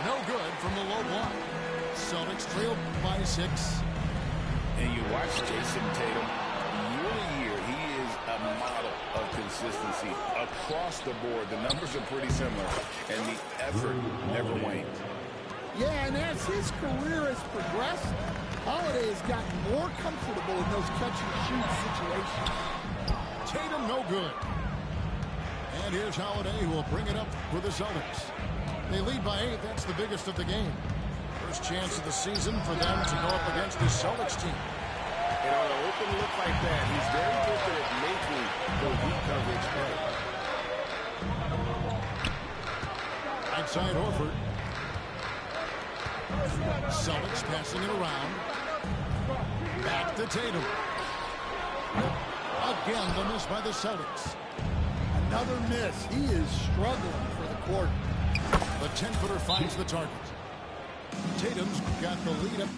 No good from the low block. Celtics trail by 6. And you watch Jason Tatum, year to year, he is a model of consistency. Across the board, the numbers are pretty similar, and the effort never waned. Yeah, and as his career has progressed, Holiday has gotten more comfortable in those catch-and-shoot situations. Tatum no good. And here's Holiday, who will bring it up for the Celtics. They lead by 8. That's the biggest of the game. First chance of the season for them to go up against the Celtics team. And on an open look like that, he's very good at making the weak coverage play. Right side Horford. Celtics passing it around. Back to Tatum. Again, the miss by the Celtics. Another miss. He is struggling for the quarter. The 10-footer finds the target. Tatum's got the lead up.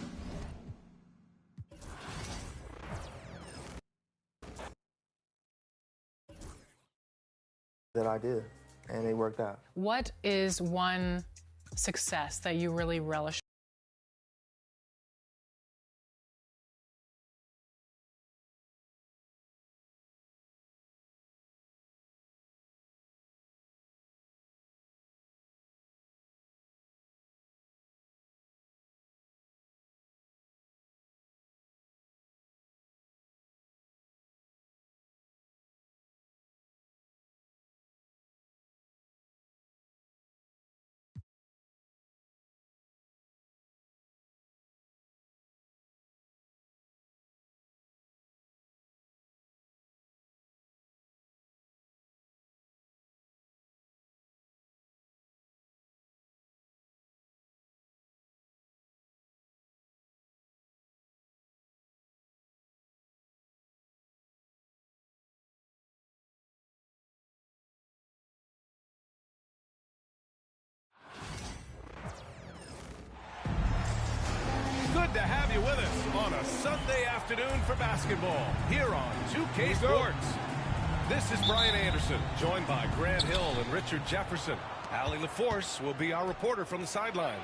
That I did, and it worked out. What is one success that you really relish? a Sunday afternoon for basketball here on 2K Sports. This is Brian Anderson, joined by Grant Hill and Richard Jefferson. Allie LaForce will be our reporter from the sideline.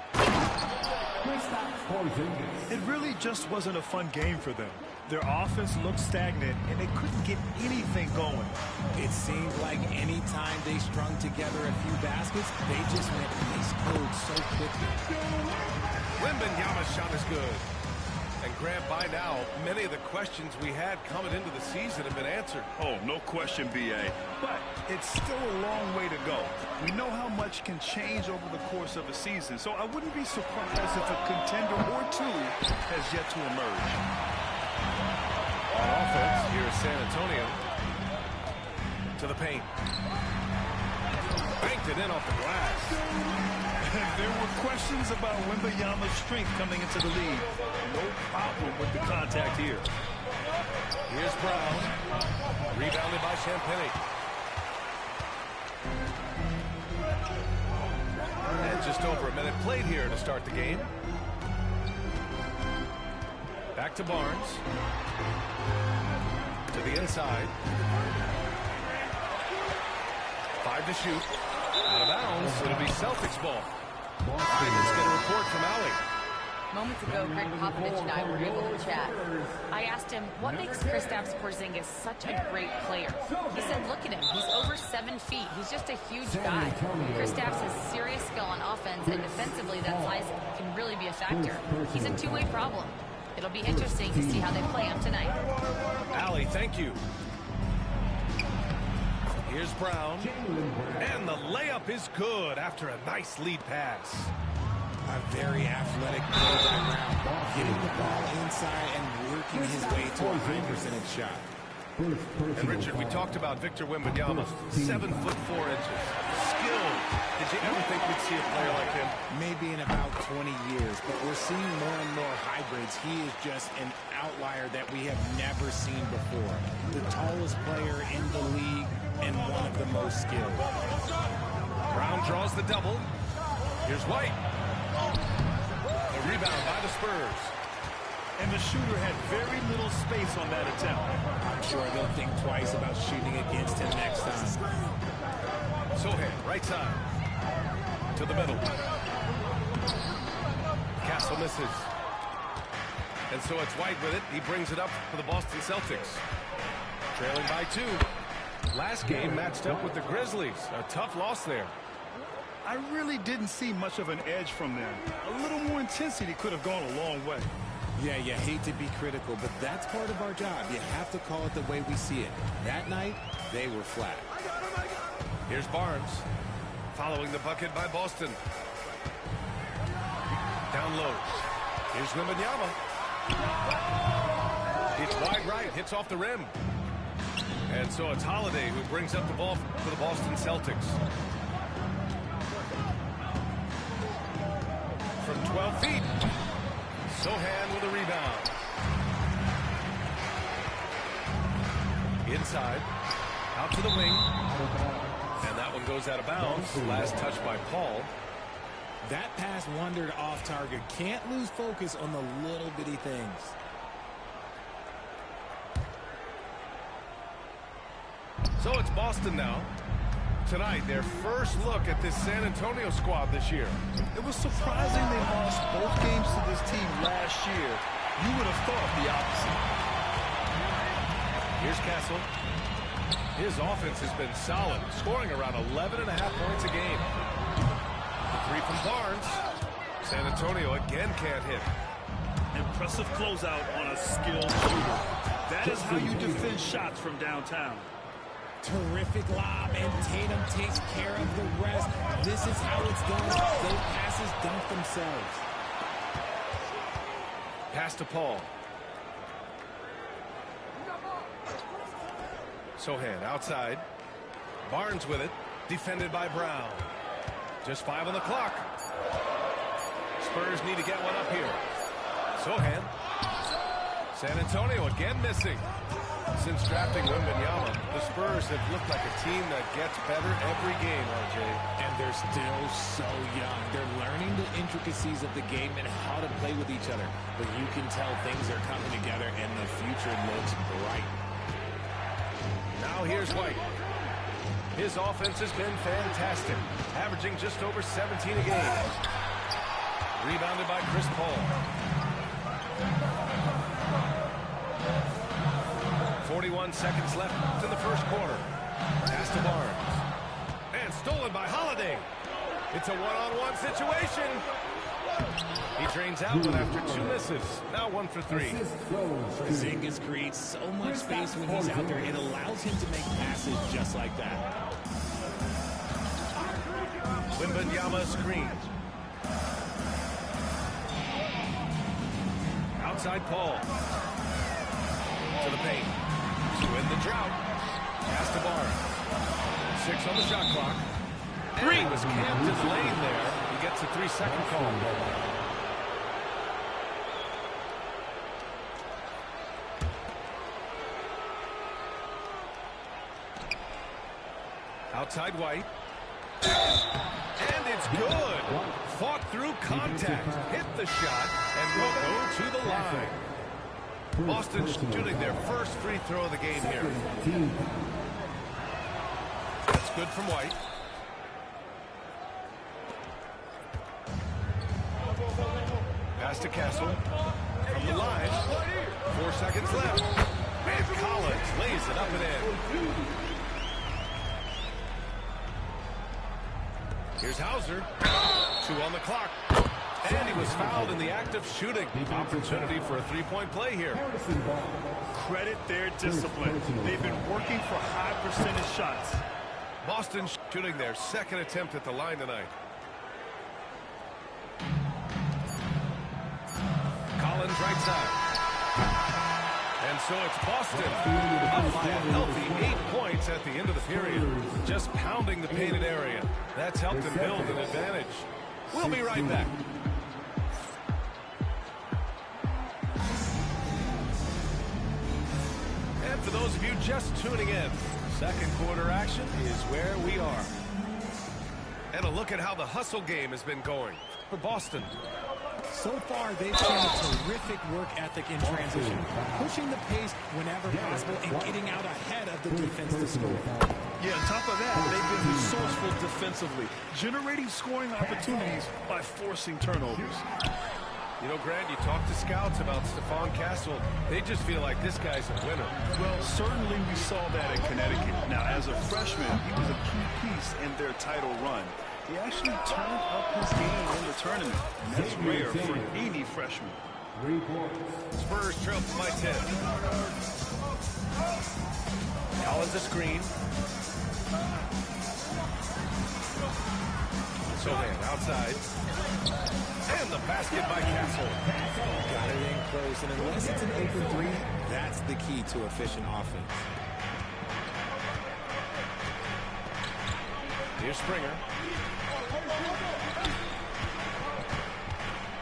It really just wasn't a fun game for them. Their offense looked stagnant, and they couldn't get anything going. It seemed like any time they strung together a few baskets, they just went ice cold so quickly. Wembanyama's shot is good. And Grant, by now, many of the questions we had coming into the season have been answered. Oh, no question, B.A. But it's still a long way to go. We know how much can change over the course of a season, so I wouldn't be surprised if a contender or two has yet to emerge. On offense, here's San Antonio. To the paint. Banked it in off the glass. There were questions about Wembanyama's strength coming into the league. No problem with the contact here. Here's Brown. Rebounded by Champagny. And just over a minute played here to start the game. Back to Barnes. To the inside. 5 to shoot. Out of bounds. It'll be Celtics ball. All right, let's get a report from Allie. Moments ago, Greg Popovich and I were able to chat. I asked him, what makes Kristaps Porzingis such a great player? He said, look at him. He's over 7 feet. He's just a huge guy. Kristaps has serious skill on offense, and defensively, that size can really be a factor. He's a two-way problem. It'll be interesting to see how they play him tonight. Allie, thank you. Here's Brown. And the layup is good after a nice lead pass. A very athletic play by Brown, getting the ball inside and working his way to a high percentage shot. And Richard, we talked about Victor Wembanyama, 7'4". Skilled. Did you ever think we'd see a player like him? Maybe in about 20 years, but we're seeing more and more hybrids. He is just an outlier that we have never seen before. The tallest player in the league and one of the most skilled. Brown draws the double. Here's White. The rebound by the Spurs. And the shooter had very little space on that attempt. I'm sure they'll think twice about shooting against him next time. Sohan, right side. To the middle. Castle misses. And so it's White with it. He brings it up for the Boston Celtics. Trailing by 2. Last game matched up with the Grizzlies. A tough loss there. I really didn't see much of an edge from them. A little more intensity could have gone a long way. Yeah, you hate to be critical, but that's part of our job. You have to call it the way we see it. That night, they were flat. Here's Barnes. Following the bucket by Boston. Down low. Here's Wembanyama. It's wide right. Hits off the rim. And so it's Holiday who brings up the ball for the Boston Celtics. From 12 feet. Sohan with a rebound. Inside. Out to the wing. And that one goes out of bounds. Last touch by Paul. That pass wandered off target. Can't lose focus on the little bitty things. So it's Boston now. Tonight, their first look at this San Antonio squad this year. It was surprising they lost both games to this team last year. You would have thought the opposite. Here's Castle. His offense has been solid, scoring around 11.5 points a game. The 3 from Barnes. San Antonio again can't hit. Impressive closeout on a skilled shooter. That is how you defend shots from downtown. Terrific lob, and Tatum takes care of the rest. This is how it's done. Those passes dunk themselves. Pass to Paul. Sohan outside. Barnes with it. Defended by Brown. Just 5 on the clock. Spurs need to get one up here. Sohan. San Antonio again missing. Since drafting Wembanyama, the Spurs have looked like a team that gets better every game, RJ. And they're still so young. They're learning the intricacies of the game and how to play with each other. But you can tell things are coming together and the future looks bright. Now here's White. His offense has been fantastic, averaging just over 17 a game. Rebounded by Chris Paul. 41 seconds left in the first quarter. Pass to Barnes. And stolen by Holiday. It's a one-on-one situation. He drains out one after 2 misses. Now 1 for 3. Porzingis creates so much space when he's out there. It allows him to make passes just like that. Wembanyama screen. Outside Paul. To the paint. To end the drought. Pass to Barnes. 6 on the shot clock. 3 was camped his lane there. He gets a 3-second call. Outside White. And it's good. Fought through contact. Hit the shot and will go to the line. Boston shooting their first free throw of the game here. That's good from White. Pass to Castle. From the line. 4 seconds left. And Collins lays it up and in. Here's Hauser. 2 on the clock. And he was fouled in the act of shooting. Opportunity for a 3-point play here. Credit their discipline. They've been working for high percentage shots. Boston shooting their second attempt at the line tonight. Collins right side. And so it's Boston up by a healthy 8 points at the end of the period. Just pounding the painted area. That's helped them build an advantage. We'll be right back. And for those of you just tuning in, second quarter action is where we are. And a look at how the hustle game has been going for Boston. So far, they've shown a terrific work ethic in transition, pushing the pace whenever possible and getting out ahead of the defense to score. Yeah, on top of that, they've been resourceful defensively, generating scoring opportunities by forcing turnovers. You know, Grant, you talk to scouts about Stephon Castle. They just feel like this guy's a winner. Well, certainly we saw that in Connecticut. Now, as a freshman, he was a key piece in their title run. He actually turned up his game in the tournament. And that's rare for any freshman. Spurs trail by 10. Collins a screen. Sohan outside. And the basket by Castle. Got it in close, and unless it's an open 3, that's the key to efficient offense. Here's Springer.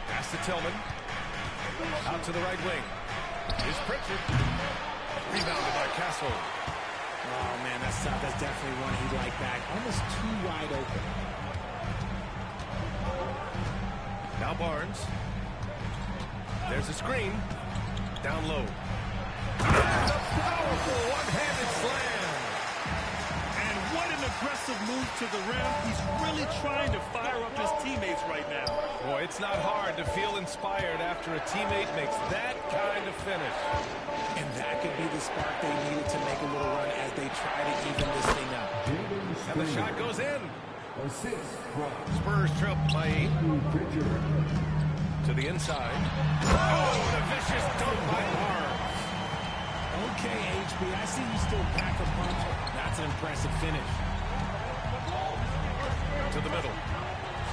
Pass to Tillman. Out to the right wing. Here's Pritchard. Rebounded by Castle. Oh, man, that's tough. That's definitely one he'd like back. Almost too wide open. Now Barnes. There's a screen. Down low. And a powerful one-handed slam. And what an aggressive move to the rim. He's really trying to fire up his teammates right now. Boy, it's not hard to feel inspired after a teammate makes that kind of finish. And that could be the spark they needed to make a little run as they try to even this thing up. And the shot goes in. Spurs trail by 8. To the inside. Oh, and a vicious dunk by Barnes. Okay, HB, I see you still pack a punch. That's an impressive finish. To the middle.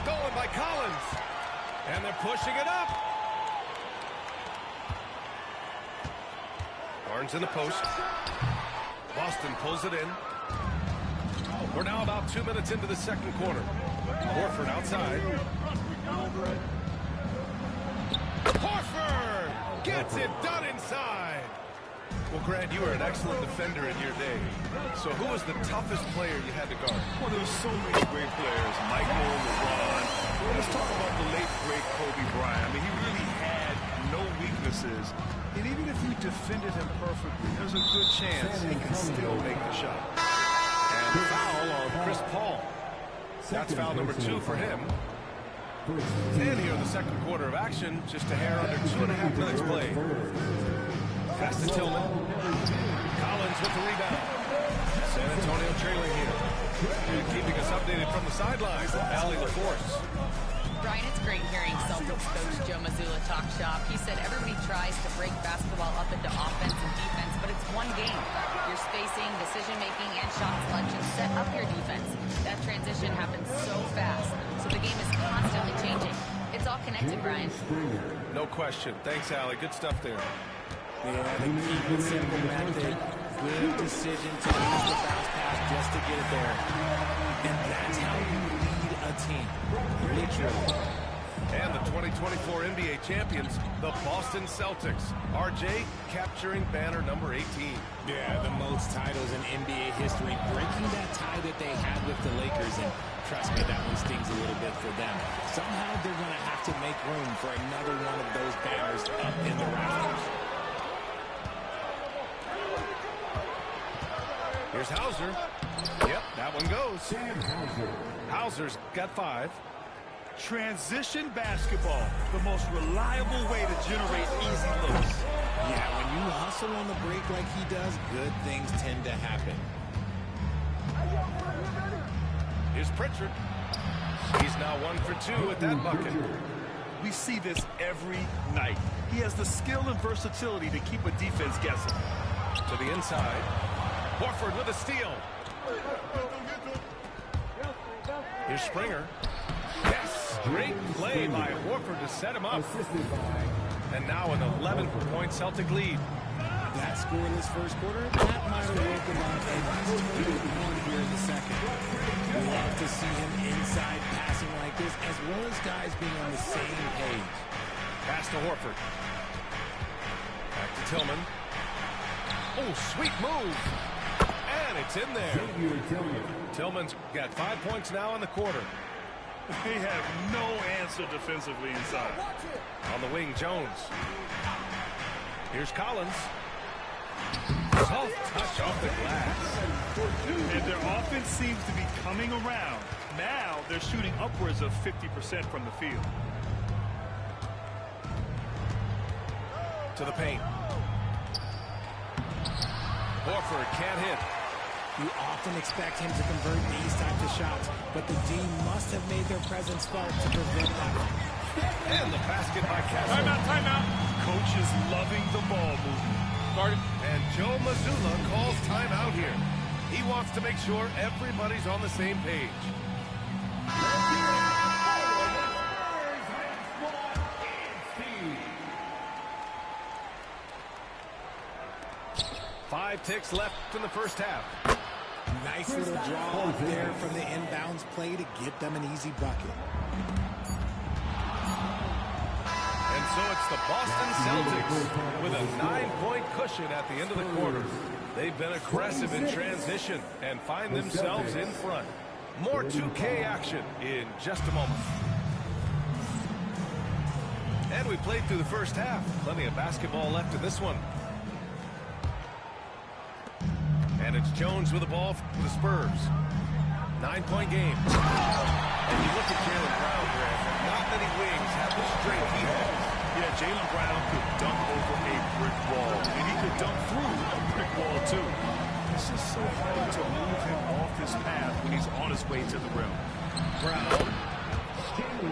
Stolen by Collins. And they're pushing it up. Barnes in the post. Boston pulls it in. We're now about 2 minutes into the second quarter. Horford outside. Horford gets it done inside. Well, Grant, you were an excellent defender in your day. So who was the toughest player you had to guard? Well, there were so many great players. Michael, LeBron. Well, let's talk about the late, great Kobe Bryant. I mean, he really had no weaknesses. And even if you defended him perfectly, there's a good chance he can still make the shot. And the foul on Chris Paul. That's foul number 2 for him. And here in the second quarter of action, just a hair under 2.5 minutes played. Pass to Tillman. Collins with the rebound. San Antonio trailing here. And keeping us updated from the sideline, Allie LaForce. Brian, it's great hearing Celtics coach Joe Mazzulla talk shop. He said everybody tries to break basketball up into offense and defense, but it's one game. Your spacing, decision-making, and shot selection set up your defense. That transition happens so fast, so the game is constantly changing. It's all connected, Brian. No question. Thanks, Allie. Good stuff there. Yeah, the keep it simple method. Good decision to use the bounce pass just to get it there. And that's how you lead a team. Literally. And the 2024 NBA champions, the Boston Celtics. RJ capturing banner number 18. Yeah, the most titles in NBA history, breaking that tie that they had with the Lakers. And trust me, that one stings a little bit for them. Somehow they're going to have to make room for another one of those banners up in the rafters. Here's Hauser. Yep, that one goes. Hauser's got 5. Transition basketball, the most reliable way to generate easy looks. Yeah, when you hustle on the break like he does, good things tend to happen. Here's Pritchard. He's now 1 for 2 at that bucket. We see this every night. He has the skill and versatility to keep a defense guessing. To the inside. Horford with a steal. Here's Springer. Yes, great play by Horford to set him up. And now an 11-point Celtic lead. That scoreless first quarter, that might have woken up and 2-1 here in the second. We love to see him inside passing like this, as well as guys being on the same page. Pass to Horford. Back to Tillman. Oh, sweet move. And it's in there. Tillman's got 5 points now in the quarter. They have no answer defensively inside. On the wing, Jones. Here's Collins. Soft touch off the glass. And their offense seems to be coming around. Now they're shooting upwards of 50% from the field. To the paint. Horford can't hit. You often expect him to convert these types of shots, but the team must have made their presence felt to prevent that. And the basket by Castle. Timeout. Coach is loving the ball movement. And Joe Mazzulla calls timeout here. He wants to make sure everybody's on the same page. 5 ticks left in the first half. Nice little draw up there from the inbounds play to get them an easy bucket. And so it's the Boston Celtics with a 9-point cushion at the end of the quarter. They've been aggressive in transition and find themselves in front. More 2K action in just a moment. And we played through the first half. Plenty of basketball left in this one. And it's Jones with the ball for the Spurs. 9-point game. And you look at Jaylen Brown, Grant, not many wings have the strength he has. Yeah, Jaylen Brown could dunk over a brick wall, and he could dunk through a brick wall, too. It's just so hard to move him off his path when he's on his way to the rim. Brown.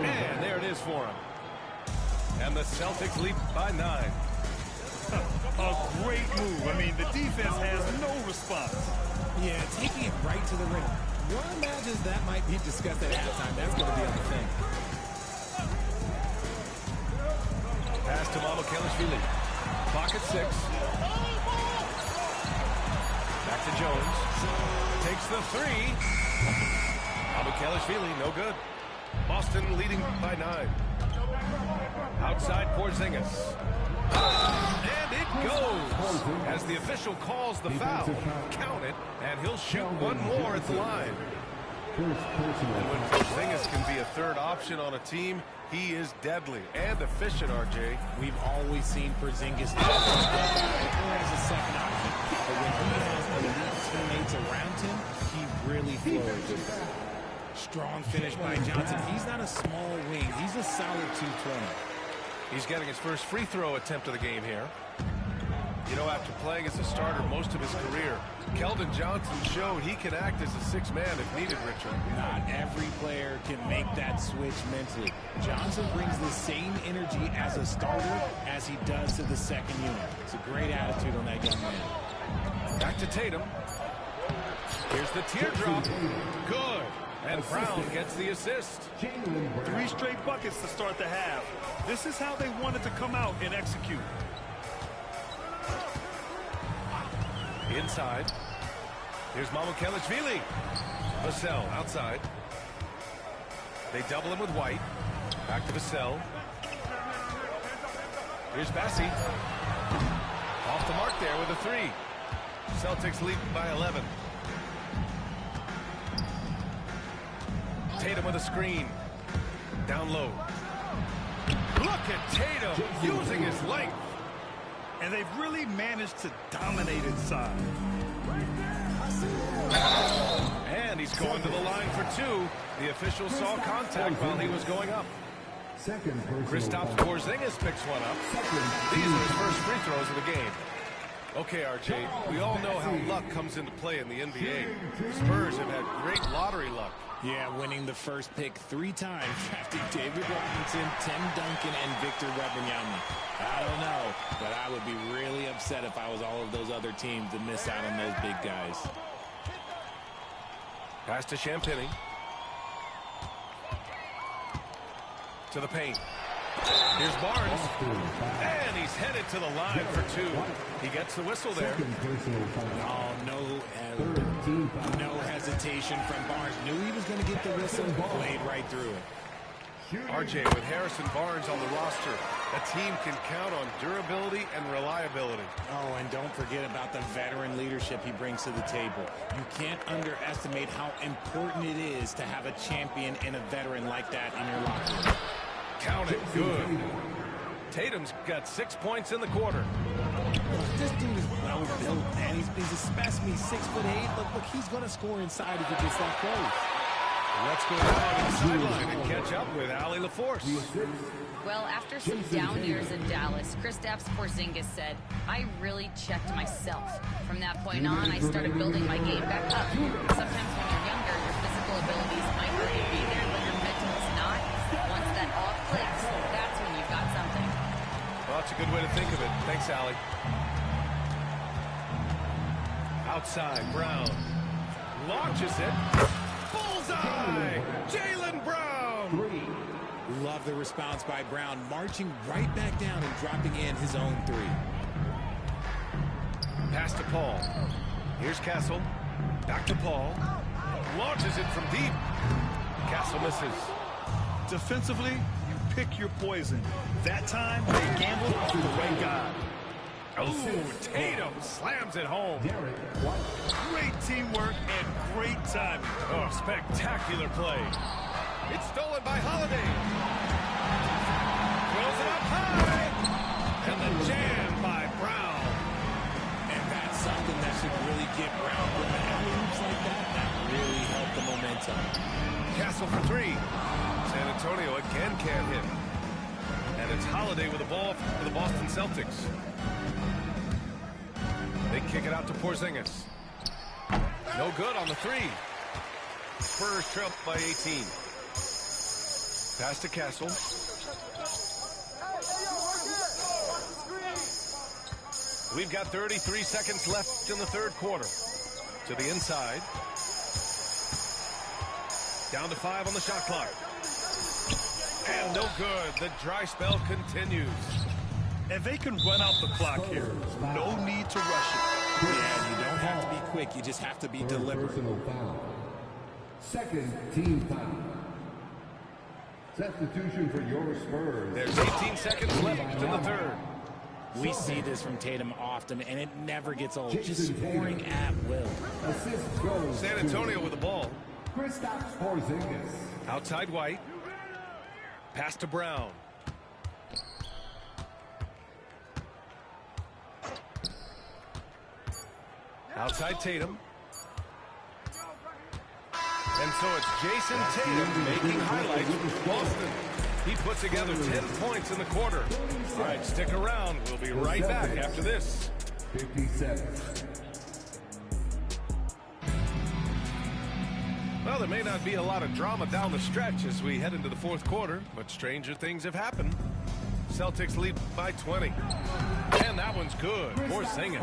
And there it is for him. And the Celtics lead by 9. A great move. I mean, the defense has no response. Yeah, taking it right to the rim. One imagines that might be discussed at halftime. That's going to be on the thing. Pass to Mamukelashvili. Clock at 6. Back to Jones. Takes the 3. Mamukelashvili, no good. Boston leading by 9. Outside Porzingis. And it goes as the official calls the foul. Count it, and he'll shoot one more at the line. And when Porzingis can be a third option on a team, he is deadly and efficient, RJ. We've always seen Porzingis as a second option. But when he has elite teammates around him, he really flourishes. Strong finish by Johnson. He's not a small wing. He's a solid 220. He's getting his first free throw attempt of the game here. You know, after playing as a starter most of his career, Keldon Johnson showed he can act as a sixth man if needed, Richard. Not every player can make that switch mentally. Johnson brings the same energy as a starter as he does to the second unit. It's a great attitude on that young man. Back to Tatum. Here's the teardrop. Good. And Brown gets the assist. 3 straight buckets to start the half. This is how they wanted to come out and execute. Inside. Here's Mamukelashvili. Vassell outside. They double him with White. Back to Vassell. Here's Bassi. Off the mark there with a 3. Celtics lead by 11. Tatum with a screen. Down low. Look at Tatum using his length. And they've really managed to dominate inside. And he's going to the line for 2. The official saw contact while he was going up. Kristaps Porzingis picks one up. These are his first free throws of the game. Okay, RJ, we all know how luck comes into play in the NBA. Spurs have had great lottery luck. Yeah, winning the first pick 3 times, drafting David Robinson, Tim Duncan, and Victor Wembanyama. I don't know, but I would be really upset if I was all of those other teams to miss out on those big guys. Pass to Champagny. To the paint. Here's Barnes. And he's headed to the line for 2. He gets the whistle there. Oh, no hesitation from Barnes. Knew he was going to get the whistle, played right through it. RJ, with Harrison Barnes on the roster, a team can count on durability and reliability. Oh, and don't forget about the veteran leadership he brings to the table. You can't underestimate how important it is to have a champion and a veteran like that in your locker room. Count it good. Tatum's got 6 points in the quarter. This dude is well built, man. He's a specimen. He's 6'8". Look, he's going to score inside if he gets that close. Let's go down to the sideline and catch up with Allie LaForce. Well, after some down years in Dallas, Kristaps Porzingis said, I really checked myself. From that point on, I started building my game back up. Sometimes when you're younger, your physical abilities might already be there, but your mental is not. Once that all clicks, that's when you've got something. Well, that's a good way to think of it. Thanks, Allie. Outside, Brown launches it. Bullseye! Jaylen Brown! Love the response by Brown, marching right back down and dropping in his own 3. Pass to Paul. Here's Castle. Back to Paul. Launches it from deep. Castle misses. Defensively, you pick your poison. That time, they gambled off the right guy. Oh, Tatum slams it home. Great teamwork and great timing. Oh, spectacular play. It's stolen by Holiday. Throws it up high. And the jam by Brown. And that's something that should really get Brown going. Alley-oops like that really help the momentum. Castle for 3. San Antonio again can't hit. And it's Holiday with the ball for the Boston Celtics. They kick it out to Porzingis. No good on the 3. Spurs trail by 18. Pass to Castle. We've got 33 seconds left in the third quarter. To the inside. Down to 5 on the shot clock. And no good. The dry spell continues. And they can run out the clock here. No need to rush it. Yeah, you don't have to be quick. You just have to be deliberate. Second team foul. Substitution for your Spurs. There's 18 seconds left in the third. We see this from Tatum often, and it never gets old. Just scoring at will. San Antonio with the ball. Kristaps Porzingis. Outside White. Pass to Brown. Outside Tatum. And so it's Jason Tatum making highlights for Boston. He put together 10 points in the quarter. All right, stick around. We'll be right back after this. 57. Well, there may not be a lot of drama down the stretch as we head into the fourth quarter, but stranger things have happened. Celtics lead by 20. And that one's good. Porzingis.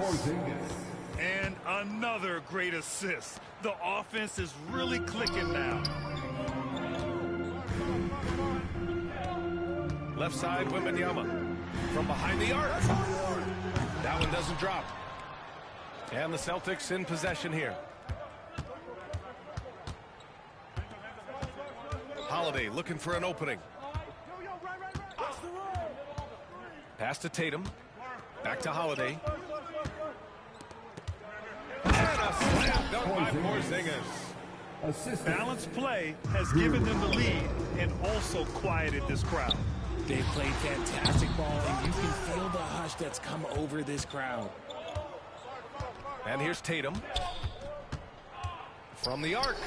And another great assist. The offense is really clicking now. Left side, Wembanyama. From behind the arc. That one doesn't drop. And the Celtics in possession here. Holiday looking for an opening. Pass to Tatum. Back to Holiday. And a slam dunk by Porzingis. Balanced play has given them the lead and also quieted this crowd. They played fantastic ball, and you can feel the hush that's come over this crowd. And here's Tatum. From the arc.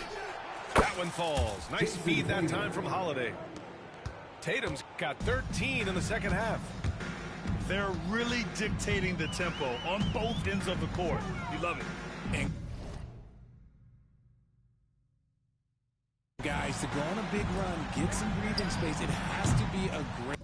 That one falls. Nice feed that time from Holiday. Tatum's got 13 in the second half. They're really dictating the tempo on both ends of the court. You love it. And guys, to go on a big run, get some breathing space, it has to be a great...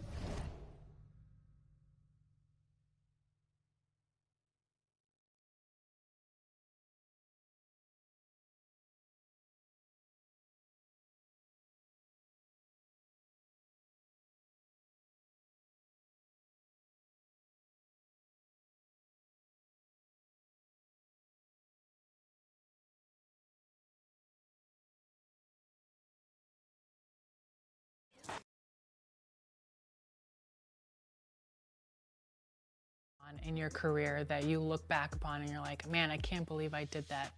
in your career that you look back upon and you're like, man, I can't believe I did that?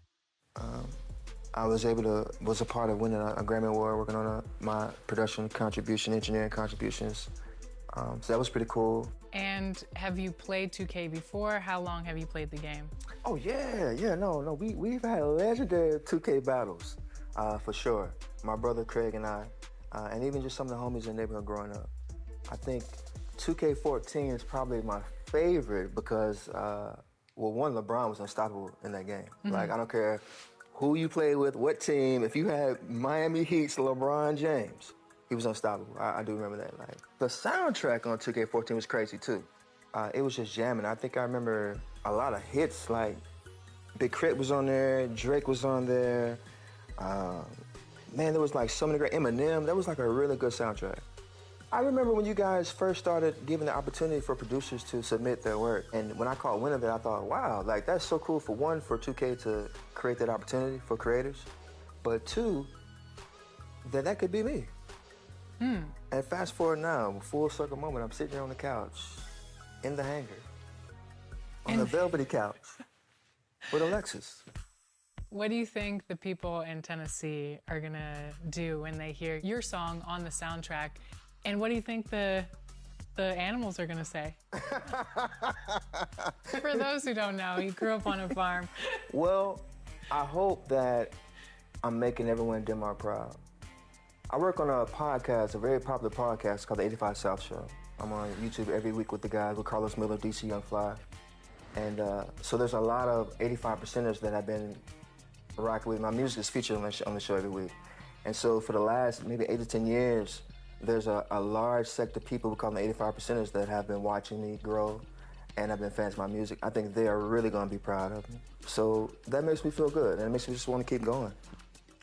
I was a part of winning a Grammy Award, working on my production contribution, engineering contributions. So that was pretty cool. And have you played 2K before? How long have you played the game? Oh yeah, no. We've had legendary 2K battles, for sure. My brother Craig and I, and even just some of the homies in the neighborhood growing up. I think 2K14 is probably my favorite because, one, LeBron was unstoppable in that game. Mm-hmm. Like, I don't care who you played with, what team. If you had Miami Heat's LeBron James, he was unstoppable. I do remember that. Like, the soundtrack on 2K14 was crazy too. It was just jamming. I think I remember a lot of hits. Like, Big Crit was on there, Drake was on there. Man, there was like so many great Eminem. That was like a really good soundtrack. I remember when you guys first started giving the opportunity for producers to submit their work. And when I caught wind of it, I thought, wow, like that's so cool for one, for 2K to create that opportunity for creators. But two, that could be me. And fast forward now, full circle moment, I'm sitting here on the couch, in the hangar, on the velvety couch, with Alexis. What do you think the people in Tennessee are gonna do when they hear your song on the soundtrack? And what do you think the animals are gonna say? For those who don't know, he grew up on a farm. Well, I hope that I'm making everyone in Denmark proud. I work on a podcast, a very popular podcast called the 85 South Show. I'm on YouTube every week with the guys, with Carlos Miller, DC Young Fly. And so there's a lot of 85%ers that I've been rocking with. My music is featured on the show every week. And so for the last maybe 8 to 10 years, there's a large sect of people we call them 85%ers that have been watching me grow and have been fans of my music. I think they are really going to be proud of me. So that makes me feel good, and it makes me just want to keep going.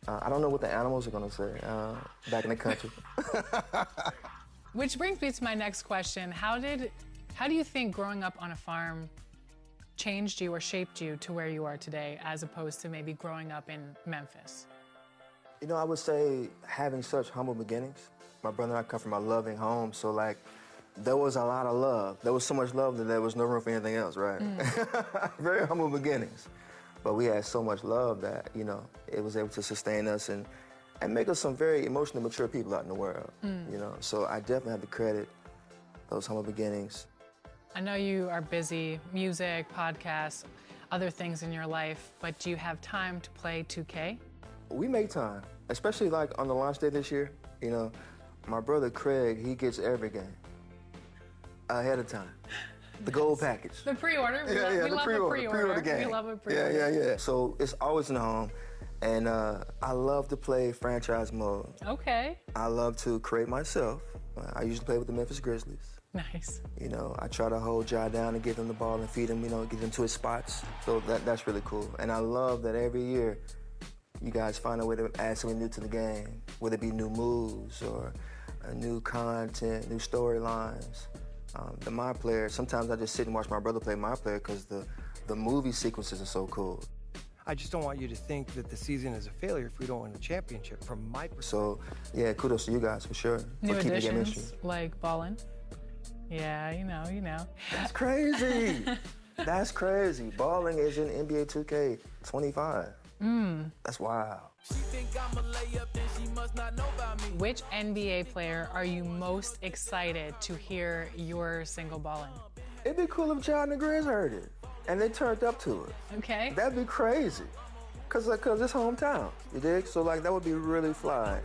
I don't know what the animals are going to say back in the country. Which brings me to my next question. How do you think growing up on a farm changed you or shaped you to where you are today, as opposed to maybe growing up in Memphis? You know, I would say having such humble beginnings. My brother and I come from a loving home, so like there was a lot of love. There was so much love that there was no room for anything else, right? Very humble beginnings. But we had so much love that, you know, it was able to sustain us and make us some very emotionally mature people out in the world, you know? So I definitely have to credit those humble beginnings. I know you are busy, music, podcasts, other things in your life, but do you have time to play 2K? We make time, especially like on the launch day this year. You know, my brother Craig, he gets every game ahead of time. The gold package. The pre-order. We love a pre-order game. We love a pre-order. Yeah. So it's always in the home. And I love to play franchise mode. Okay. I love to create myself. I usually play with the Memphis Grizzlies. Nice. You know, I try to hold Ja down and give him the ball and feed him, you know, get him to his spots. So that's really cool. And I love that every year you guys find a way to add something new to the game, whether it be new moves or new content, new storylines. The My Player, sometimes I just sit and watch my brother play My Player because the movie sequences are so cool. I just don't want you to think that the season is a failure if we don't win the championship from my perspective. So, yeah, kudos to you guys for sure. New for keeping the game interesting. additions, like ballin'. Yeah, you know. That's crazy. That's crazy. Balling is in NBA 2K 25. That's wild. Which NBA player are you most excited to hear your single ballin'? It'd be cool if Ja and the Grizz heard it, and they turned up to it. Okay. That'd be crazy. Cause it's hometown, you dig? So like that would be really fly.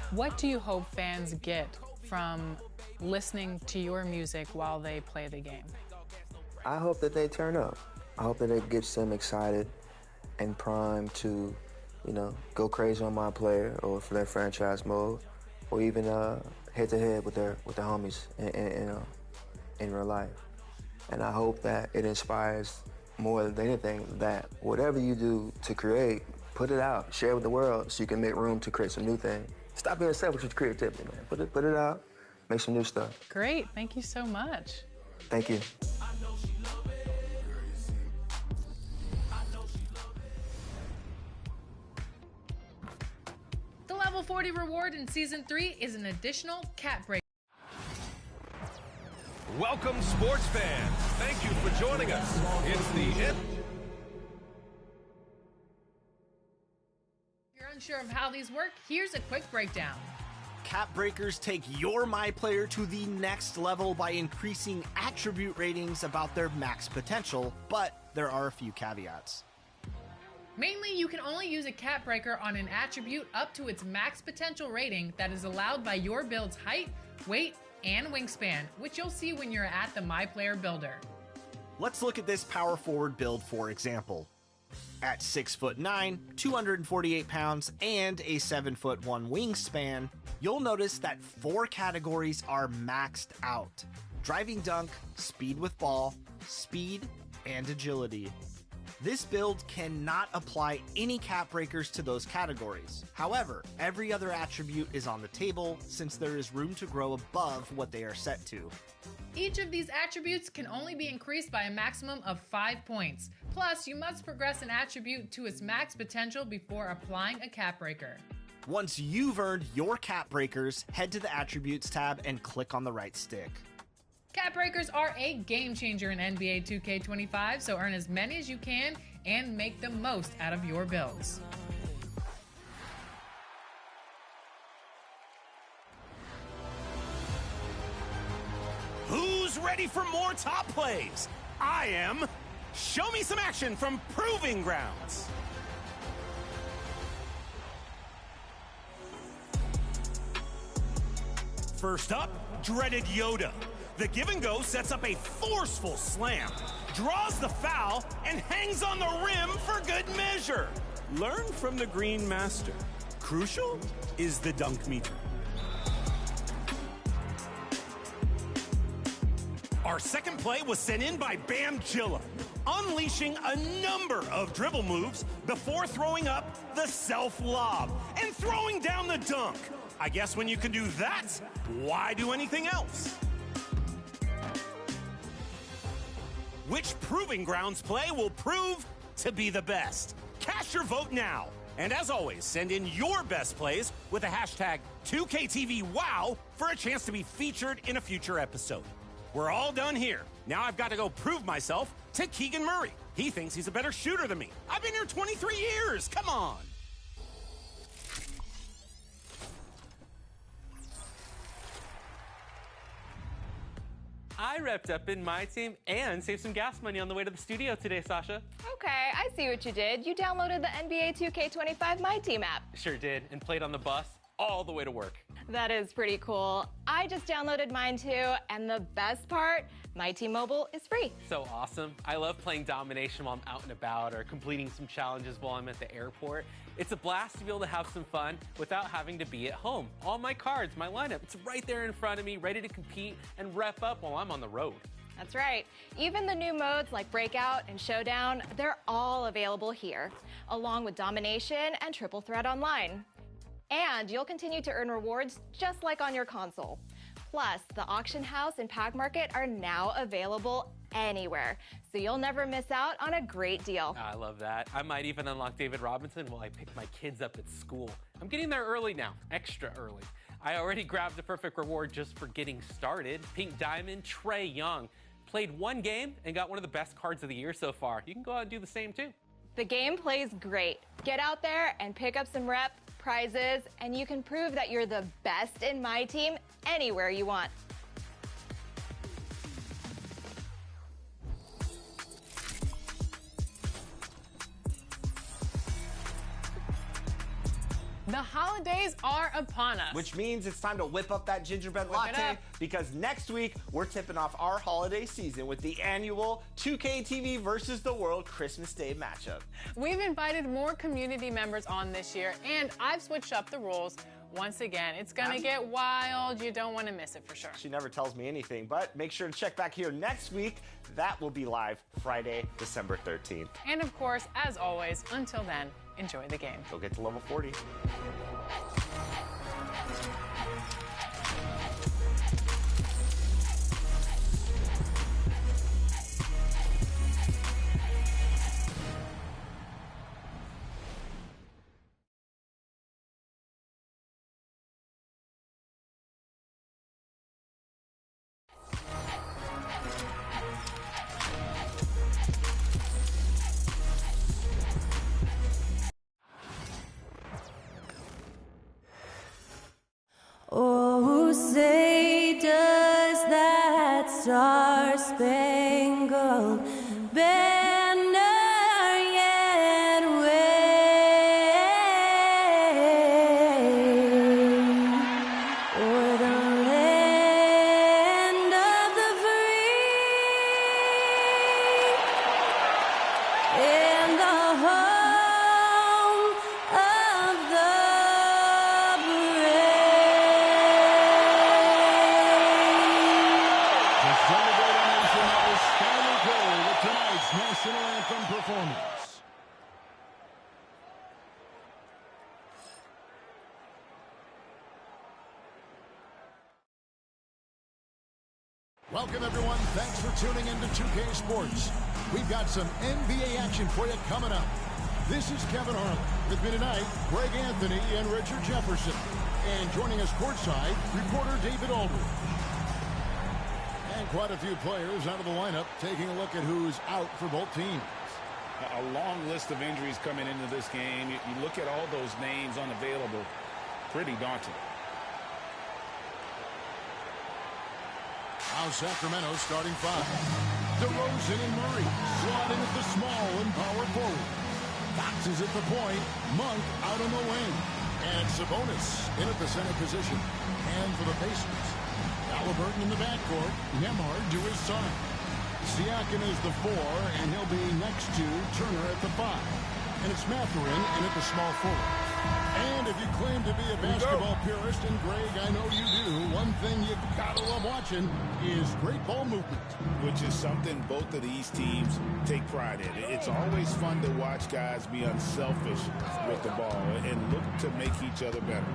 What do you hope fans get from listening to your music while they play the game? I hope that they turn up. I hope that it gets them excited and primed to, you know, go crazy on My Player or for their franchise mode, or even head-to-head with their homies in real life. And I hope that it inspires more than anything that whatever you do to create, put it out, share it with the world so you can make room to create some new things. Stop being selfish with creativity, man. Put it out, make some new stuff. Great, thank you so much. Thank you. The Level 40 reward in Season 3 is an additional cat break. Welcome, sports fans. Thank you for joining us. It's the end. If you're unsure of how these work, here's a quick breakdown. Cap breakers take your My Player to the next level by increasing attribute ratings about their max potential, but there are a few caveats. Mainly, you can only use a cap breaker on an attribute up to its max potential rating that is allowed by your build's height, weight, and wingspan, which you'll see when you're at the My Player builder. Let's look at this power forward build for example. At 6'9", 248 pounds, and a 7'1" wingspan, you'll notice that 4 categories are maxed out: driving dunk, speed with ball, speed, and agility. This build cannot apply any cap breakers to those categories. However, every other attribute is on the table since there is room to grow above what they are set to. Each of these attributes can only be increased by a maximum of 5 points. Plus, you must progress an attribute to its max potential before applying a cap breaker. Once you've earned your cap breakers, head to the Attributes tab and click on the right stick. Cap breakers are a game changer in NBA 2K25, so earn as many as you can and make the most out of your builds. Who's ready for more top plays? I am. Show me some action from Proving Grounds. First up, dreaded Yoda. The give and go sets up a forceful slam, draws the foul, and hangs on the rim for good measure. Learn from the Green Master. Crucial is the dunk meter. Our second play was sent in by Bamjilla, unleashing a number of dribble moves before throwing up the self-lob and throwing down the dunk. I guess when you can do that, why do anything else? Which Proving Grounds play will prove to be the best? Cast your vote now And as always, send in your best plays with the hashtag 2KTVWOW for a chance to be featured in a future episode. We're all done here. Now I've got to go prove myself to Keegan Murray. He thinks he's a better shooter than me. I've been here 23 years. Come on. I repped up in my team and saved some gas money on the way to the studio today, Sasha. Okay, I see what you did. You downloaded the NBA 2K25 MyTeam app. Sure did, and played on the bus all the way to work. That is pretty cool. I just downloaded mine too, and the best part, MyTeam Mobile is free. So awesome. I love playing domination while I'm out and about or completing some challenges while I'm at the airport. It's a blast to be able to have some fun without having to be at home. All my cards, my lineup, it's right there in front of me, ready to compete and rep up while I'm on the road. That's right. Even the new modes like Breakout and Showdown, they're all available here, along with Domination and Triple Threat Online. And you'll continue to earn rewards just like on your console. Plus, the Auction House and Pack Market are now available anywhere, so you'll never miss out on a great deal. I love that. I might even unlock David Robinson while I pick my kids up at school. I'm getting there early now, extra early. I already grabbed the perfect reward just for getting started. Pink Diamond, Trae Young. Played one game and got one of the best cards of the year so far. You can go out and do the same too. The game plays great. Get out there and pick up some rep, prizes, and you can prove that you're the best in my team anywhere you want. The holidays are upon us. Which means it's time to whip up that gingerbread latte, because next week we're tipping off our holiday season with the annual 2K TV versus the World Christmas Day matchup. We've invited more community members on this year, and I've switched up the rules. Once again, it's gonna get wild. You don't want to miss it for sure. She never tells me anything, but make sure to check back here next week. That will be live Friday, December 13th. And of course, as always, until then, enjoy the game. Go get to level 40. Oh, say does that star-spangled banner yet wave o'er the land of the free and the home of the national anthem performance. Welcome, everyone. Thanks for tuning in to 2K Sports. We've got some NBA action for you coming up. This is Kevin Harlan. With me tonight, Greg Anthony and Richard Jefferson. And joining us courtside, reporter David Aldridge. And quite a few players out of the lineup, taking a look at who's out for both teams. A long list of injuries coming into this game. You look at all those names unavailable. Pretty daunting. Now Sacramento starting five. DeRozan and Murray slotting at the small and power forward. Fox is at the point. Monk out on the wing. And Sabonis in at the center position. And for the Pacers, Halliburton in the backcourt. Nembhard to his side. Siakam is the 4, and he'll be next to Turner at the 5. And it's Mathurin in at the small forward. And if you claim to be a basketball purist, and Greg, I know you do, one thing you gotta love watching is great ball movement. Which is something both of these teams take pride in. It's always fun to watch guys be unselfish with the ball and look to make each other better.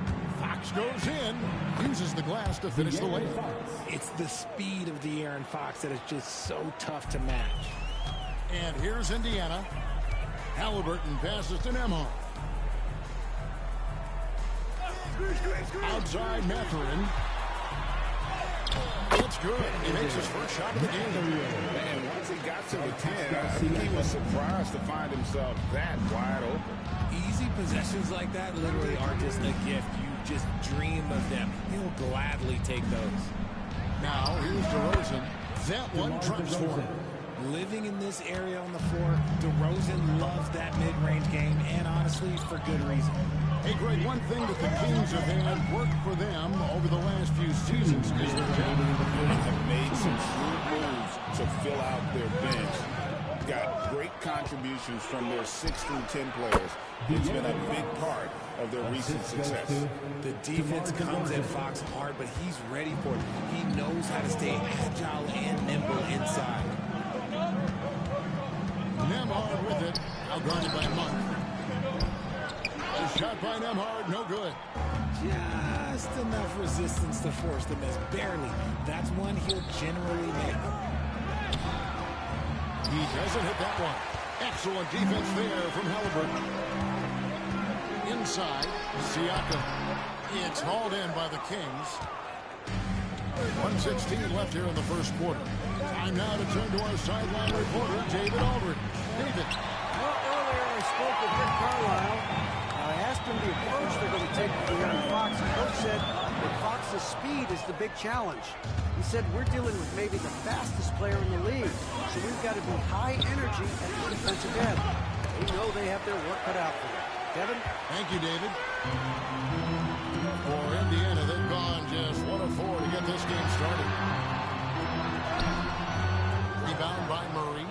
Fox goes in, uses the glass to finish the layup. It's the speed of De'Aaron Fox that is just so tough to match. And here's Indiana. Halliburton passes to Nembhard. Outside Matherin. It's good. He makes his first shot of the game. And once he got to the 10, I think he was surprised to find himself that wide open. Easy possessions like that literally are just a gift. You just dream of them. He'll gladly take those. Now, here's DeRozan. That one drops for him. Living in this area on the floor, DeRozan loves that mid-range game, and honestly, for good reason. Hey, Greg, one thing that the Kings have had work for them over the last few seasons is their depth. They have made some shrewd moves to fill out their bench. Got great contributions from their 6 through 10 players. It's been a big part of their recent success. The defense comes at Fox hard, but he's ready for it. He knows how to stay agile and nimble inside. Nembhard with it. Outguarded by Monk. A shot by Nembhard, no good. Just enough resistance to force the miss. Barely. That's one he'll generally make. He doesn't hit that one. Excellent defense there from Halliburton. Inside, Siakam. It's hauled in by the Kings. 1:16 left here in the first quarter. Time now to turn to our sideline reporter, David Aldridge. David. Well, earlier I spoke with Rick Carlisle. I asked him the approach they're going to take with De'Aaron Fox. The coach said that Fox's speed is the big challenge. He said we're dealing with maybe the fastest player in the league, so we've got to be high energy at the defensive end. They know they have their work cut out for them. Kevin? Thank you, David. For Indiana, they've gone just 1 of 4 to get this game started. Rebound by Murray.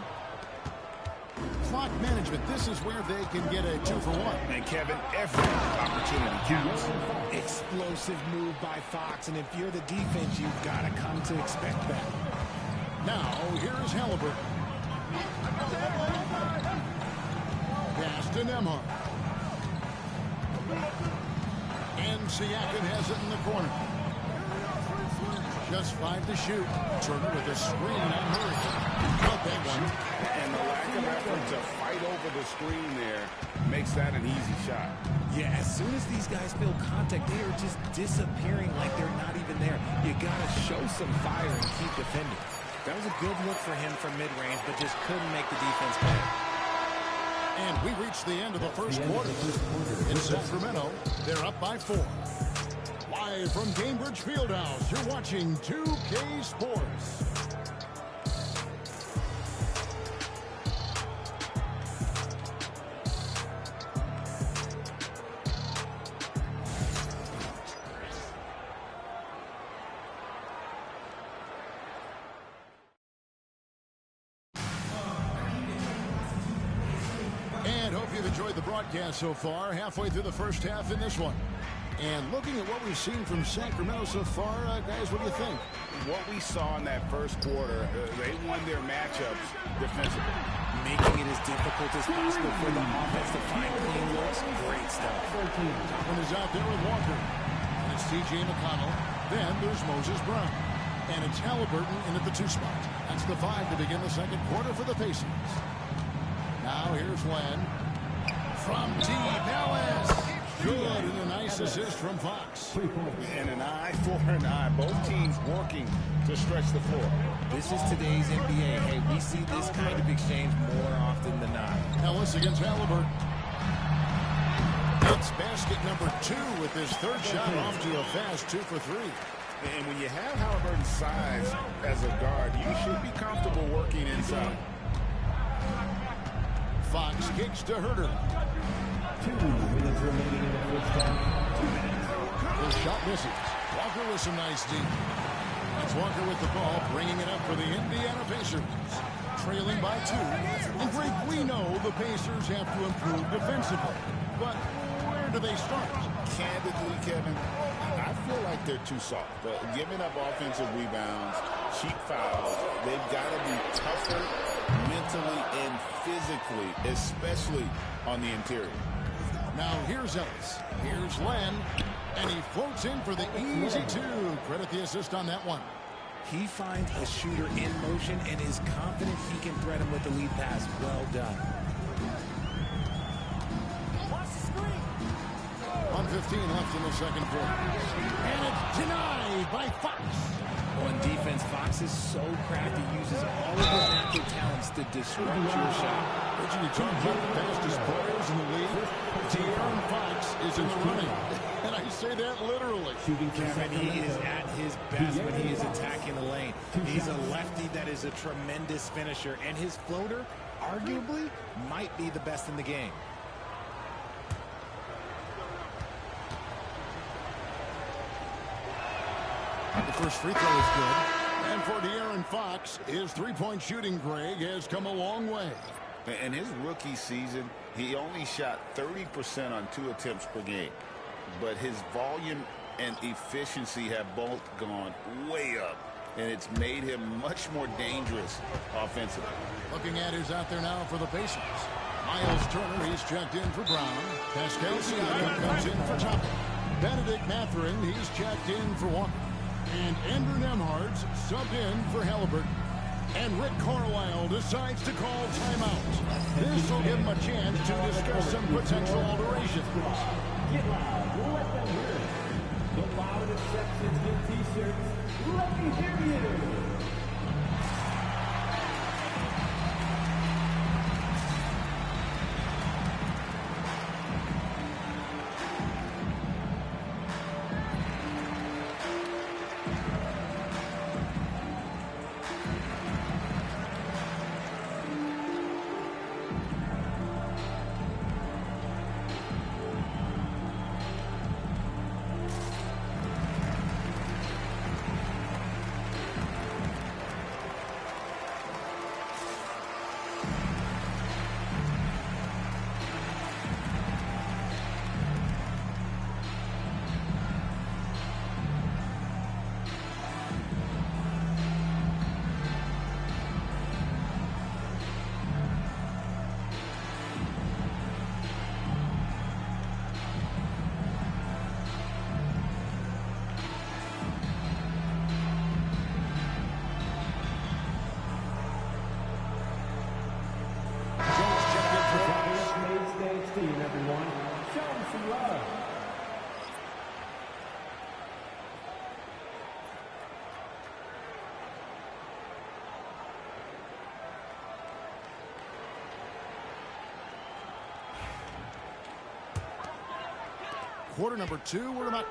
Clock management, this is where they can get a 2-for-1. And Kevin, every opportunity counts. Explosive move by Fox, and if you're the defense, you've got to come to expect that. Now, here's Halliburton. Pass to Nembhard. And Siakam has it in the corner. Just 5 to shoot. Turner with a screen on Murray. Got that one. And the lack of effort to fight over the screen there makes that an easy shot. Yeah, as soon as these guys feel contact, they are just disappearing like they're not even there. You got to show some fire and keep defending. That was a good look for him from mid-range, but just couldn't make the defense pay. And we reached the end of the first quarter. In Sacramento, they're up by 4. Live from Cambridge Fieldhouse, you're watching 2K Sports. And hope you've enjoyed the broadcast so far, halfway through the first half in this one. And looking at what we've seen from Sacramento so far, guys, what do you think? What we saw in that first quarter, they won their matchups defensively. Making it as difficult as possible for the offense to find clean looks. Great stuff. Toppin is out there with Walker. And it's T.J. McConnell. Then there's Moses Brown. And it's Halliburton in at the 2 spot. That's the 5 to begin the second quarter for the Pacers. Now here's Len. From deep, Ellis. Good, and a nice assist from Fox. And an eye for an eye. Both teams working to stretch the floor. This is today's NBA. Hey, we see this kind of exchange more often than not. Ellis against Halliburton. It's basket number 2 with his third shot off to a fast 2 for 3. And when you have Halliburton's size as a guard, you should be comfortable working inside. Fox kicks to Herter. 2 minutes remaining in the first half. The shot misses. Walker with some nice deep. That's Walker with the ball, bringing it up for the Indiana Pacers. Trailing by 2. And Greg, we know the Pacers have to improve defensively. But where do they start? Candidly, Kevin, I feel like they're too soft. Giving up offensive rebounds, cheap fouls, they've got to be tougher mentally and physically, especially on the interior. Now here's Ellis. Here's Len. And he floats in for the easy 2. Credit the assist on that one. He finds a shooter in motion and is confident he can thread him with the lead pass. Well done. 2:15 left in the second quarter. And it's denied by Fox. On defense, Fox is so crafty, uses all of his natural talents to disrupt your shot. Richard, you talk about the fastest players in the league. De'Aaron Fox is in the running. And I say that literally. Kevin, he is at his best when he is attacking the lane. He's a lefty that is a tremendous finisher, and his floater, arguably, might be the best in the game. The first free throw is good. And for De'Aaron Fox, his three-point shooting, Greg, has come a long way. In his rookie season, he only shot 30% on 2 attempts per game. But his volume and efficiency have both gone way up. And it's made him much more dangerous offensively. Looking at who's out there now for the Pacers. Miles Turner, he's checked in for Brown. Pascal Siakam comes in for Thompson. Benedict Mathurin, he's checked in for Walker. And Andrew Nembhard's subbed in for Halliburton. And Rick Carlisle decides to call timeout. This will give him a chance to discuss some potential alterations. Get loud. Let them hear it. The loud exceptions get T-shirts. Let me hear you. Everyone, show them some love. Quarter number 2, we're about...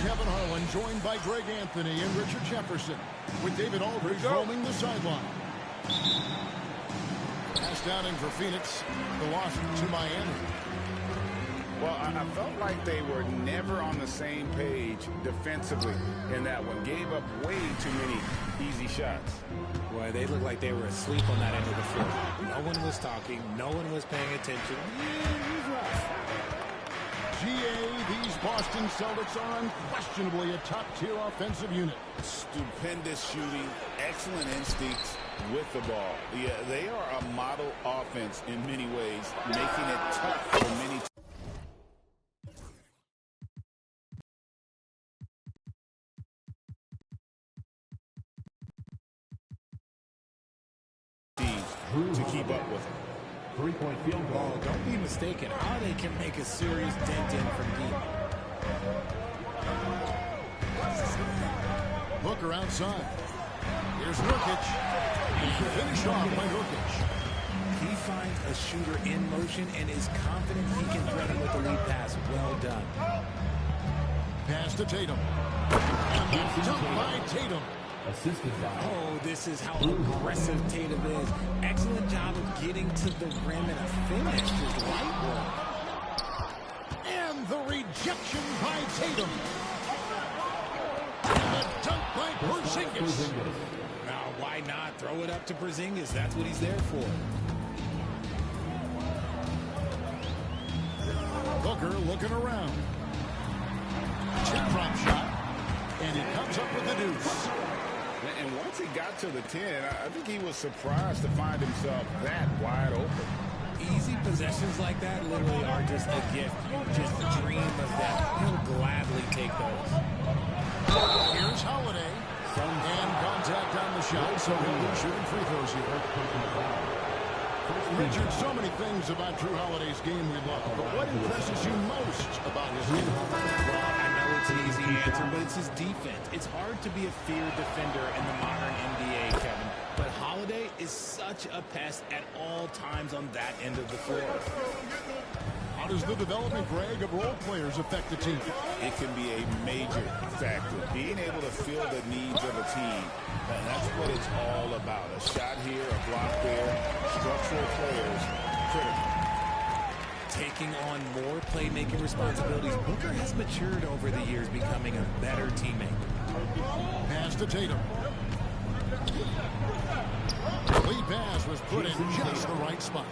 Kevin Harlan, joined by Greg Anthony and Richard Jefferson, with David Aldridge roaming the sideline. Pass downing for Phoenix, the loss to Miami. Well, I felt like they were never on the same page defensively in that one. Gave up way too many easy shots. Boy, they looked like they were asleep on that end of the floor. No one was talking. No one was paying attention. These Boston Celtics are unquestionably a top-tier offensive unit. Stupendous shooting, excellent instincts with the ball. Yeah, they are a model offense in many ways, making it tough for many teams to keep up with them. Three-point field goal. Oh, don't be mistaken. Holiday can make a serious dent in from deep. Booker outside. Here's Nurkic. Finished off by Nurkic. He finds a shooter in motion and is confident he can threaten with the lead pass. Well done. Pass to Tatum. And that's dunked by Tatum. assisted by... Oh, this is how aggressive Tatum is. Excellent job of getting to the rim and a finish. Just light work. And the rejection by Tatum. And a dunk by Porzingis. Now, why not throw it up to Porzingis? That's what he's there for. Booker looking around. Tip-drop shot. And he comes up with the deuce. And once he got to the 10, I think he was surprised to find himself that wide open. Easy possessions like that literally are just a gift. You just dream of that. He'll gladly take those. Here's Holiday. And contact on the shot, so he'll be shooting free throws here. Richard, so many things about Drew Holiday's game we love, but what impresses you most about his game? Well, I know it's an easy answer, but it's his defense. It's hard to be a feared defender in the modern NBA, Kevin. But Holiday is such a pest at all times on that end of the floor. How does the development, Greg, of role players affect the team? It can be a major factor. Being able to fill the needs of a team, and that's what it's all about. A shot here, a block there, structural players, critical. Taking on more playmaking responsibilities, Booker has matured over the years, becoming a better teammate. Pass to Tatum. The lead pass was put in just the right spot.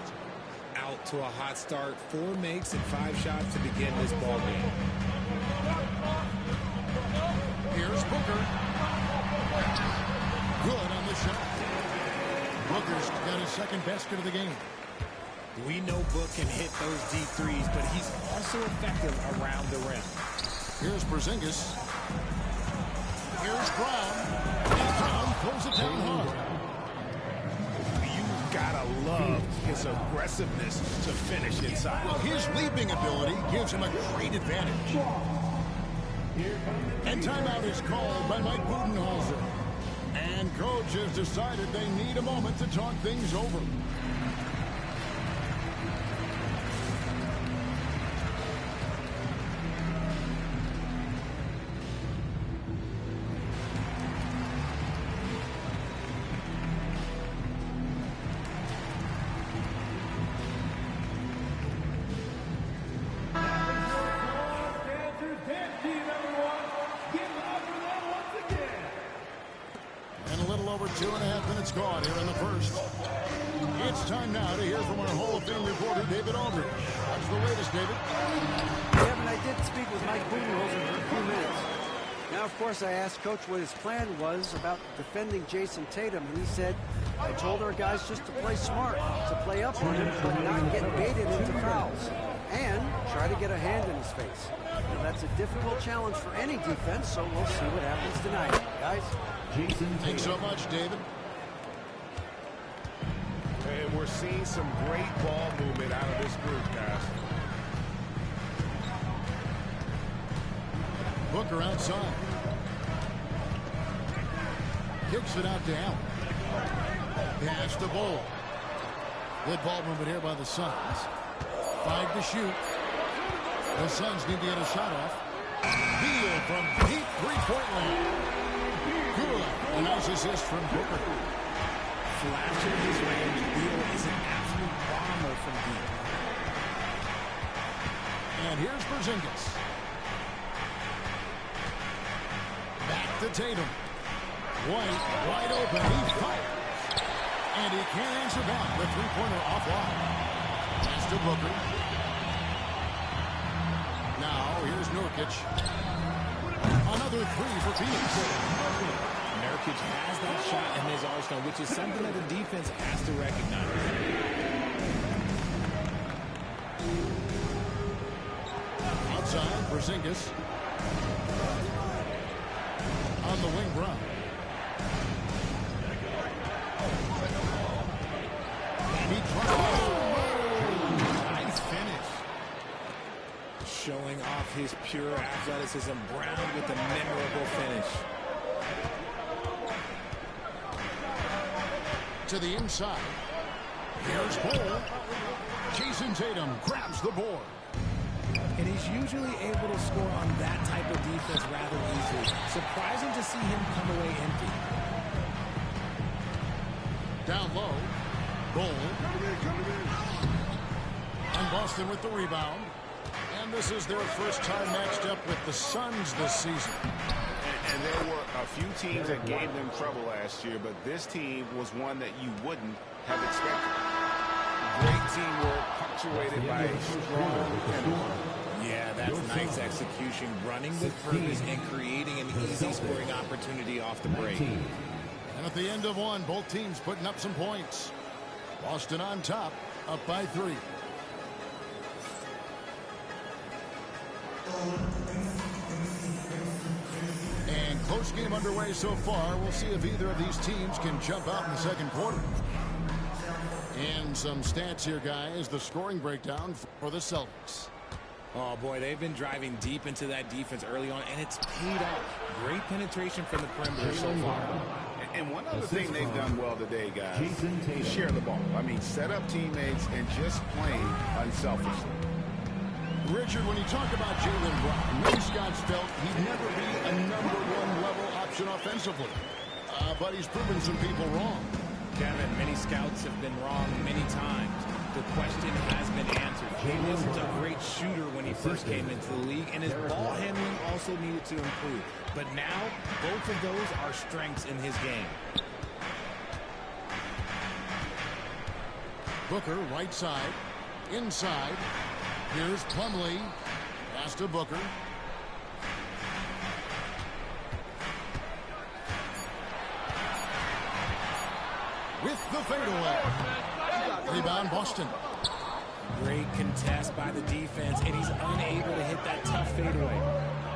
Out to a hot start, 4 makes and 5 shots to begin this ball game. Here's Booker. Good on the shot. Booker's got his second basket of the game. We know Book can hit those deep threes, but he's also effective around the rim. Here's Porzingis. Here's Brown. And Brown pulls it down hard. You've got to love his aggressiveness to finish inside. Well, his leaping ability gives him a great advantage. And timeout is called by Mike Budenholzer. And coach has decided they need a moment to talk things over. Over 2.5 minutes gone here in the first. It's time now to hear from our Hall of Fame reporter, David Aldridge. What's the latest, David? Kevin, I did speak with Mike Budenholzer for a few minutes. Now, of course, I asked Coach what his plan was about defending Jason Tatum, and he said, I told our guys just to play smart, to play up on him, but not get baited into fouls, and try to get a hand in his face. Now, that's a difficult challenge for any defense, so we'll see what happens tonight. Guys? Thanks so much, David. And we're seeing some great ball movement out of this group, guys. Booker outside. Kicks it out to Allen. Pass to Bull. Good ball movement here by the Suns. 5 to shoot. The Suns need to get a shot off. Beal from deep three-point line. Good. A nice assist from Booker. Flashing his range, Beal is an absolute bomber from deep. And here's Porzingis. Back to Tatum. White, wide open. He fires. And he can't answer back. The three-pointer offline. Pass to Booker. Now, here's Nurkic. Another three for Phoenix. Nurkic has that shot in his arsenal, which is something that the defense has to recognize. Outside, Porzingis. On the wing, Brown. And he tries. Nice finish. Showing off his pure athleticism. Brown with a memorable finish. To the inside. Here's Bull. Jason Tatum grabs the board. and he's usually able to score on that type of defense rather easily. Surprising to see him come away empty. Down low. Bull. And Boston with the rebound. And this is their first time matched up with the Suns this season. And there were a few teams that gave them trouble last year, but this team was one that you wouldn't have expected. Great teamwork, punctuated by a strong penalty. Yeah, that's nice execution, running with purpose and creating an easy scoring opportunity off the break. And at the end of one, both teams putting up some points. Boston on top, up by 3. And close game underway so far. We'll see if either of these teams can jump out in the second quarter. And some stats here, guys. The scoring breakdown for the Celtics. Oh, boy, they've been driving deep into that defense early on, and it's paid off. Great penetration from the perimeter so far. And one other thing they've done well today, guys, is share the ball. I mean, set up teammates and just playing unselfishly. Richard, when you talk about Jaylen Brown, many scouts felt he'd never be a #1 level option offensively. But he's proven some people wrong. Kevin, many scouts have been wrong many times. The question has been answered. He wasn't a great shooter when he first came into the league, and his ball handling also needed to improve. But now, both of those are strengths in his game. Booker, right side, inside. Here's Plumlee. Pass to Booker. With the fadeaway. Rebound, Boston. Great contest by the defense, and he's unable to hit that tough fadeaway.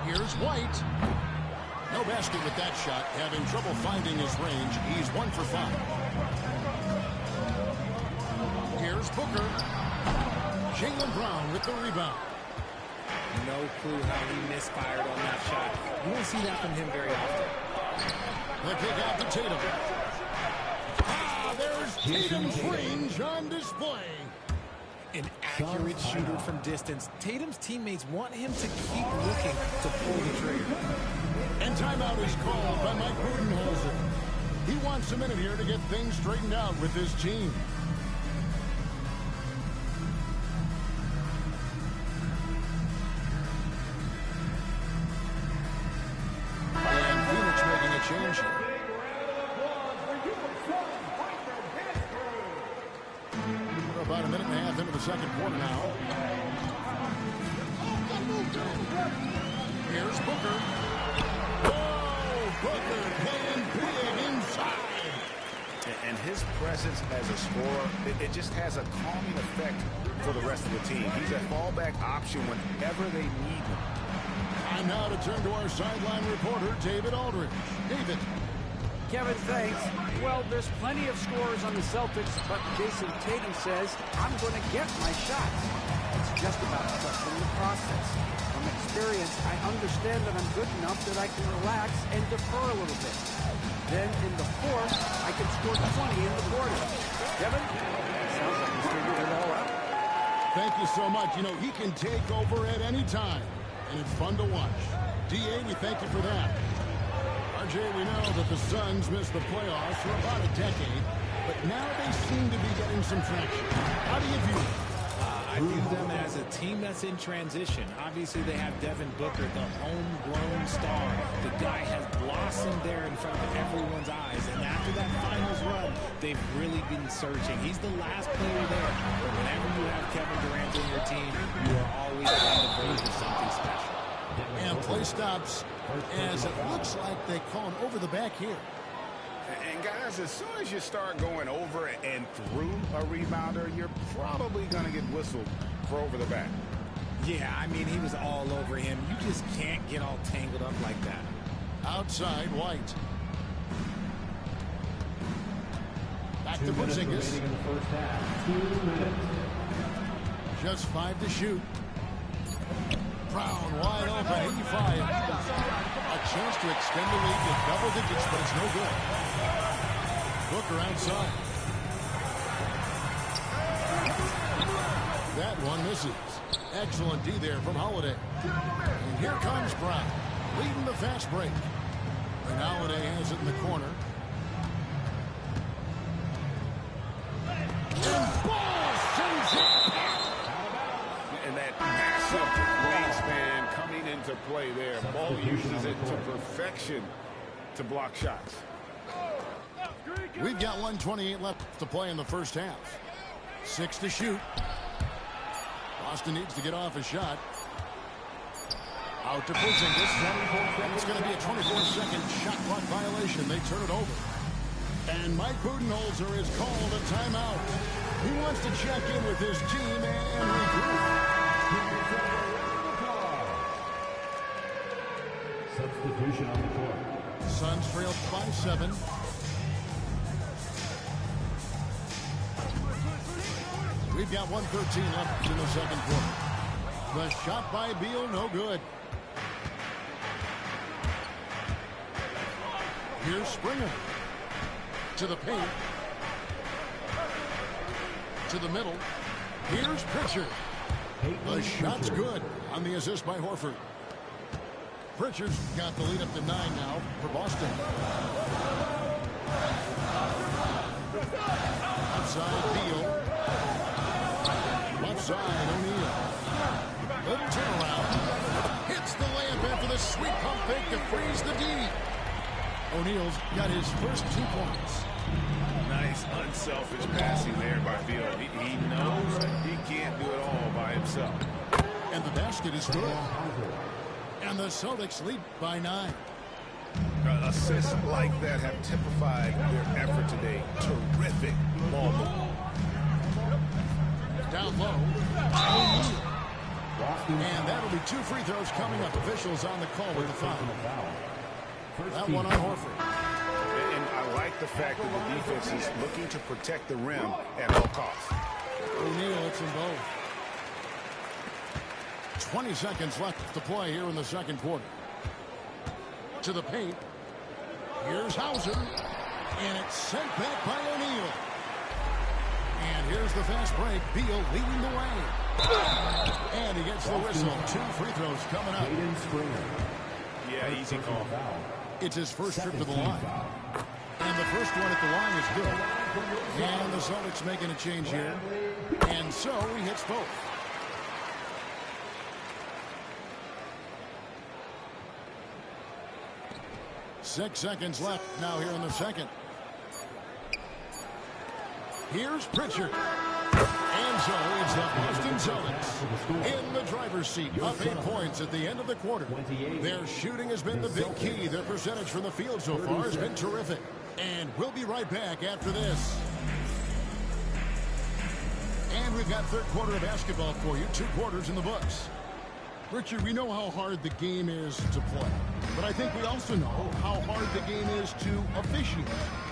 Here's White. No basket with that shot. Having trouble finding his range. He's 1 for 5. Here's Booker. Jaylen Brown with the rebound. No clue how he misfired on that shot. You don't see that from him very often. The kick out to Tatum. There's Tatum's range on display. An accurate shooter from distance. Tatum's teammates want him to keep looking to pull the trigger. And timeout is called by Mike Budenholzer. He wants a minute here to get things straightened out with his team. And Phoenix making a change here. We're about a minute and a half into the second quarter now. Here's Booker. Oh, Booker playing big inside. And his presence as a scorer, it just has a calming effect for the rest of the team. He's a fallback option whenever they need him. And now to turn to our sideline reporter, David Aldridge. David. Kevin, thanks. Well, there's plenty of scorers on the Celtics, but Jason Tatum says, I'm going to get my shots. It's just about trusting the process. From experience, I understand that I'm good enough that I can relax and defer a little bit. Then in the fourth, I can score 20 in the quarter. Kevin, sounds like he's figured it all out. Thank you so much. You know, he can take over at any time, and it's fun to watch. D.A., we thank you for that. RJ, we know that the Suns missed the playoffs for about a decade, but now they seem to be getting some traction. How do you view it? I view them as a team that's in transition. Obviously, they have Devin Booker, the homegrown star. The guy has blossomed there in front of everyone's eyes, and after that finals run, they've really been searching. He's the last player there, but whenever you have Kevin Durant on your team, you are always on the verge of something special. And play stops as it looks like they call an over the back here. And guys, as soon as you start going over and through a rebounder, you're probably going to get whistled for over the back. Yeah, I mean, he was all over him. You just can't get all tangled up like that. Outside, White. Back to Porzingis. Just 5 to shoot. Brown wide open, 85. A chance to extend the lead to double digits, but it's no good. Booker outside. That one misses. Excellent D there from Holiday. And here comes Brown, leading the fast break. And Holiday has it in the corner. And ball sends it back. And that massive wingspan coming into play there. Ball uses it to perfection to block shots. We've got 1:28 left to play in the first half. 6 to shoot. Boston needs to get off a shot. Out to Porzingis. And it's going to be a 24-second shot clock violation. They turn it over. And Mike Budenholzer is called a timeout. He wants to check in with his team and regroup. Substitution on the court. Suns trail by 7. We've got 1:13 left in the second quarter. The shot by Beal, no good. Here's Springer. To the paint. To the middle. Here's Pritchard. The shot's good on the assist by Horford. Pritchard's got the lead up to 9 now for Boston. Outside Beal. Left side O'Neal. Little turnaround. Hits the layup after the sweet pump fake to freeze the D. O'Neal's got his first 2 points. Nice unselfish passing there by Beal. He knows he can't do it all by himself. And the basket is good. And the Celtics lead by 9. Assists like that have typified their effort today. Terrific ball movement. Down low. And that'll be 2 free throws coming up. Officials on the call with the foul. That one on Horford. And I like the fact that the defense is looking to protect the rim at all costs. O'Neal hits them both. 20 seconds left to play here in the second quarter. To the paint. Here's Hauser. And it's sent back by O'Neal. And here's the fast break. Beal leading the way. And he gets the whistle. 2 free throws coming up. Yeah, easy call. It's his first trip to the line. And the first one at the line is good. And the Celtics making a change here. And so he hits both. Six seconds left now here in the second. Here's Pritchard. And so it's the Boston Celtics in the driver's seat, up 8 points at the end of the quarter. Their shooting has been the big key. Their percentage from the field so far has been terrific. And we'll be right back after this. And we've got third quarter of basketball for you. 2 quarters in the books. Richard, we know how hard the game is to play, but I think we also know how hard the game is to officiate.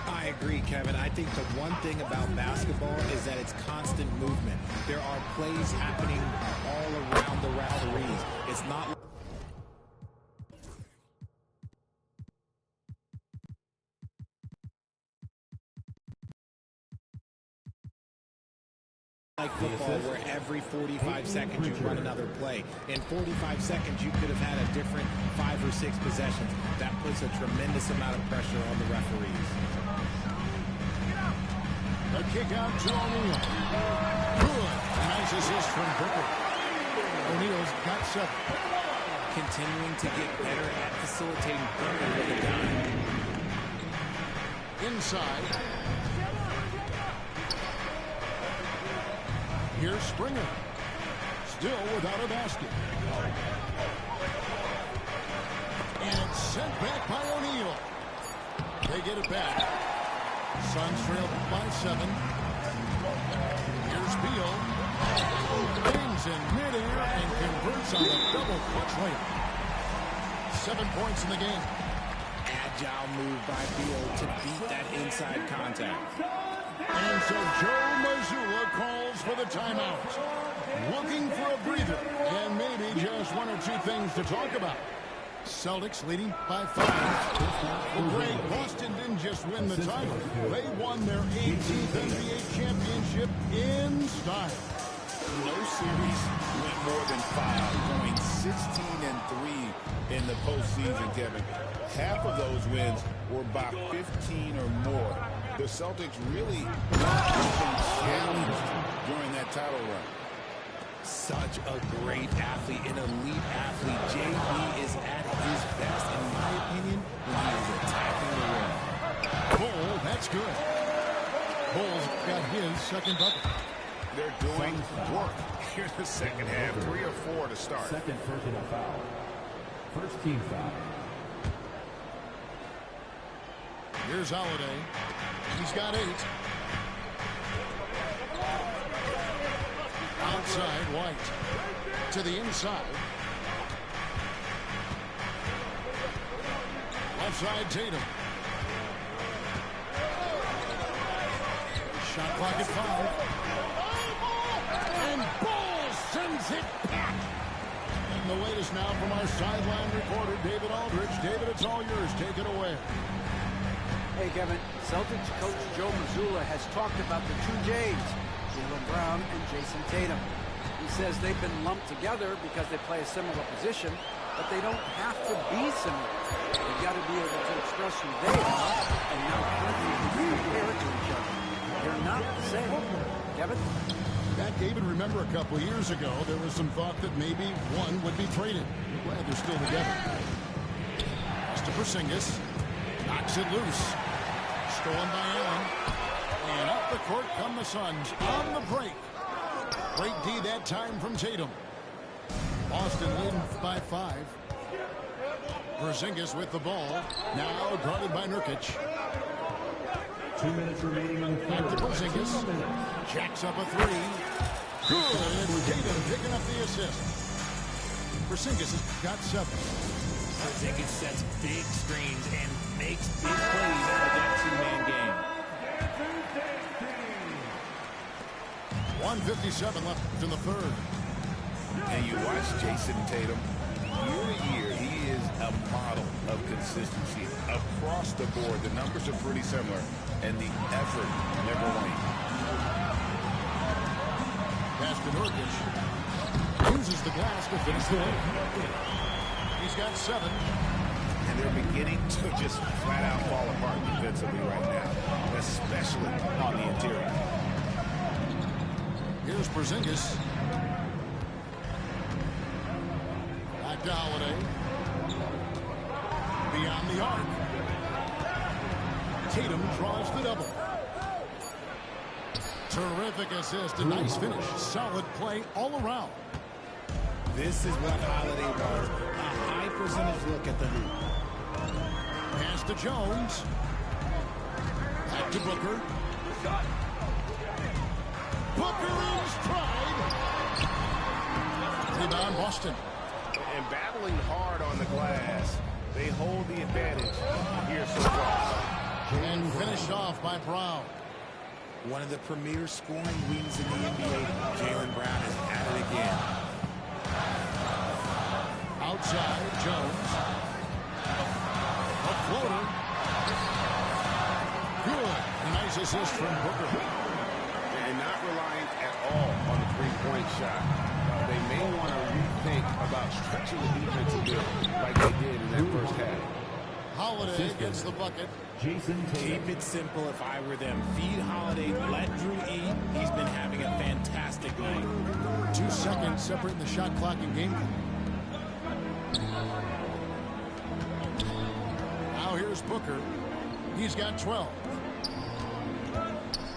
I agree, Kevin. I think the one thing about basketball is that it's constant movement. There are plays happening all around the referees. It's not like football where every 45 seconds you run another play. In 45 seconds you could have had a different 5 or 6 possessions. That puts a tremendous amount of pressure on the referees. A kick out to O'Neal. Good. Nice assist from Booker. O'Neal's got 7. Continuing to get better at facilitating Booker with a dime. Inside. Here's Springer. Still without a basket. And it's sent back by O'Neal. They get it back. Suns trail by 7. Here's Beal. Bangs in midair and converts on the double clutch layup. 7 points in the game. Agile move by Beal to beat that inside contact. And so Joe Mazzulla calls for the timeout. Looking for a breather and maybe just 1 or 2 things to talk about. Celtics leading by 5. Well, great. Boston didn't just win the title. They won their 18th NBA championship in style. No series more than 5, going 16-3 in the postseason, Kevin. Half of those wins were by 15 or more. The Celtics really been challenged during that title run. Such a great athlete, an elite athlete. JB is at his best, in my opinion, when he is attacking the rim. Bull, that's good. Bull's got his second bucket. They're doing work here in the second half. 3 or 4 to start. Second personal foul. First team foul. Here's Holiday. He's got 8. Outside, White. To the inside. Left side, Tatum. Shot clock at 5. And Bull sends it back. And the latest now from our sideline reporter, David Aldridge. David, it's all yours. Take it away. Hey, Kevin, Celtics coach Joe Mazzulla has talked about the 2 J's, Jaylen Brown and Jason Tatum. He says they've been lumped together because they play a similar position, but they don't have to be similar. They've got to be able to express who they are and not completely compare to each other. They're not the same. Kevin? Back, David, remember a couple years ago, there was some thought that maybe one would be traded. Glad they're still together. Pass to Porzingis. Knocks it loose. Stolen by Allen. And up the court come the Suns on the break. Great D that time from Tatum. Boston leading by 5. Porzingis with the ball. Now guarded by Nurkic. 2 minutes remaining in the third. Back to Porzingis. Jacks up a 3. Good. And Tatum picking up the assist. Porzingis has got 7. Porzingis sets big screens and makes big plays out of that two-man game. 1:57 left in the third. And you watch Jason Tatum, year to year, he is a model of consistency. Across the board, the numbers are pretty similar, and the effort never wanes. Pass to Nurkic. Uses the glass to finish the game. He's got 7. And they're beginning to just flat out fall apart defensively right now, especially on the interior. Here's Porzingis. Back to Holiday. Beyond the arc. Tatum draws the double. Terrific assist. A nice finish. Solid play all around. This is what Holiday wants. A high percentage look at the hoop. Pass to Jones. Back to Booker. Booker in stride. Rebound Boston. And battling hard on the glass, they hold the advantage here so far. And finished off by Brown. One of the premier scoring wings in the NBA. Jaylen Brown is at it again. Outside, Jones. A floater. Good. A nice assist from Booker. And not reliant at all on the three-point shot. They may want to rethink about stretching the defense a bit like they did in that first half. Holiday gets the bucket. Keep it simple if I were them. Feed Holiday, let Drew eat. He's been having a fantastic night. 2 seconds separating the shot clock and game clock. Now here's Booker. He's got 12.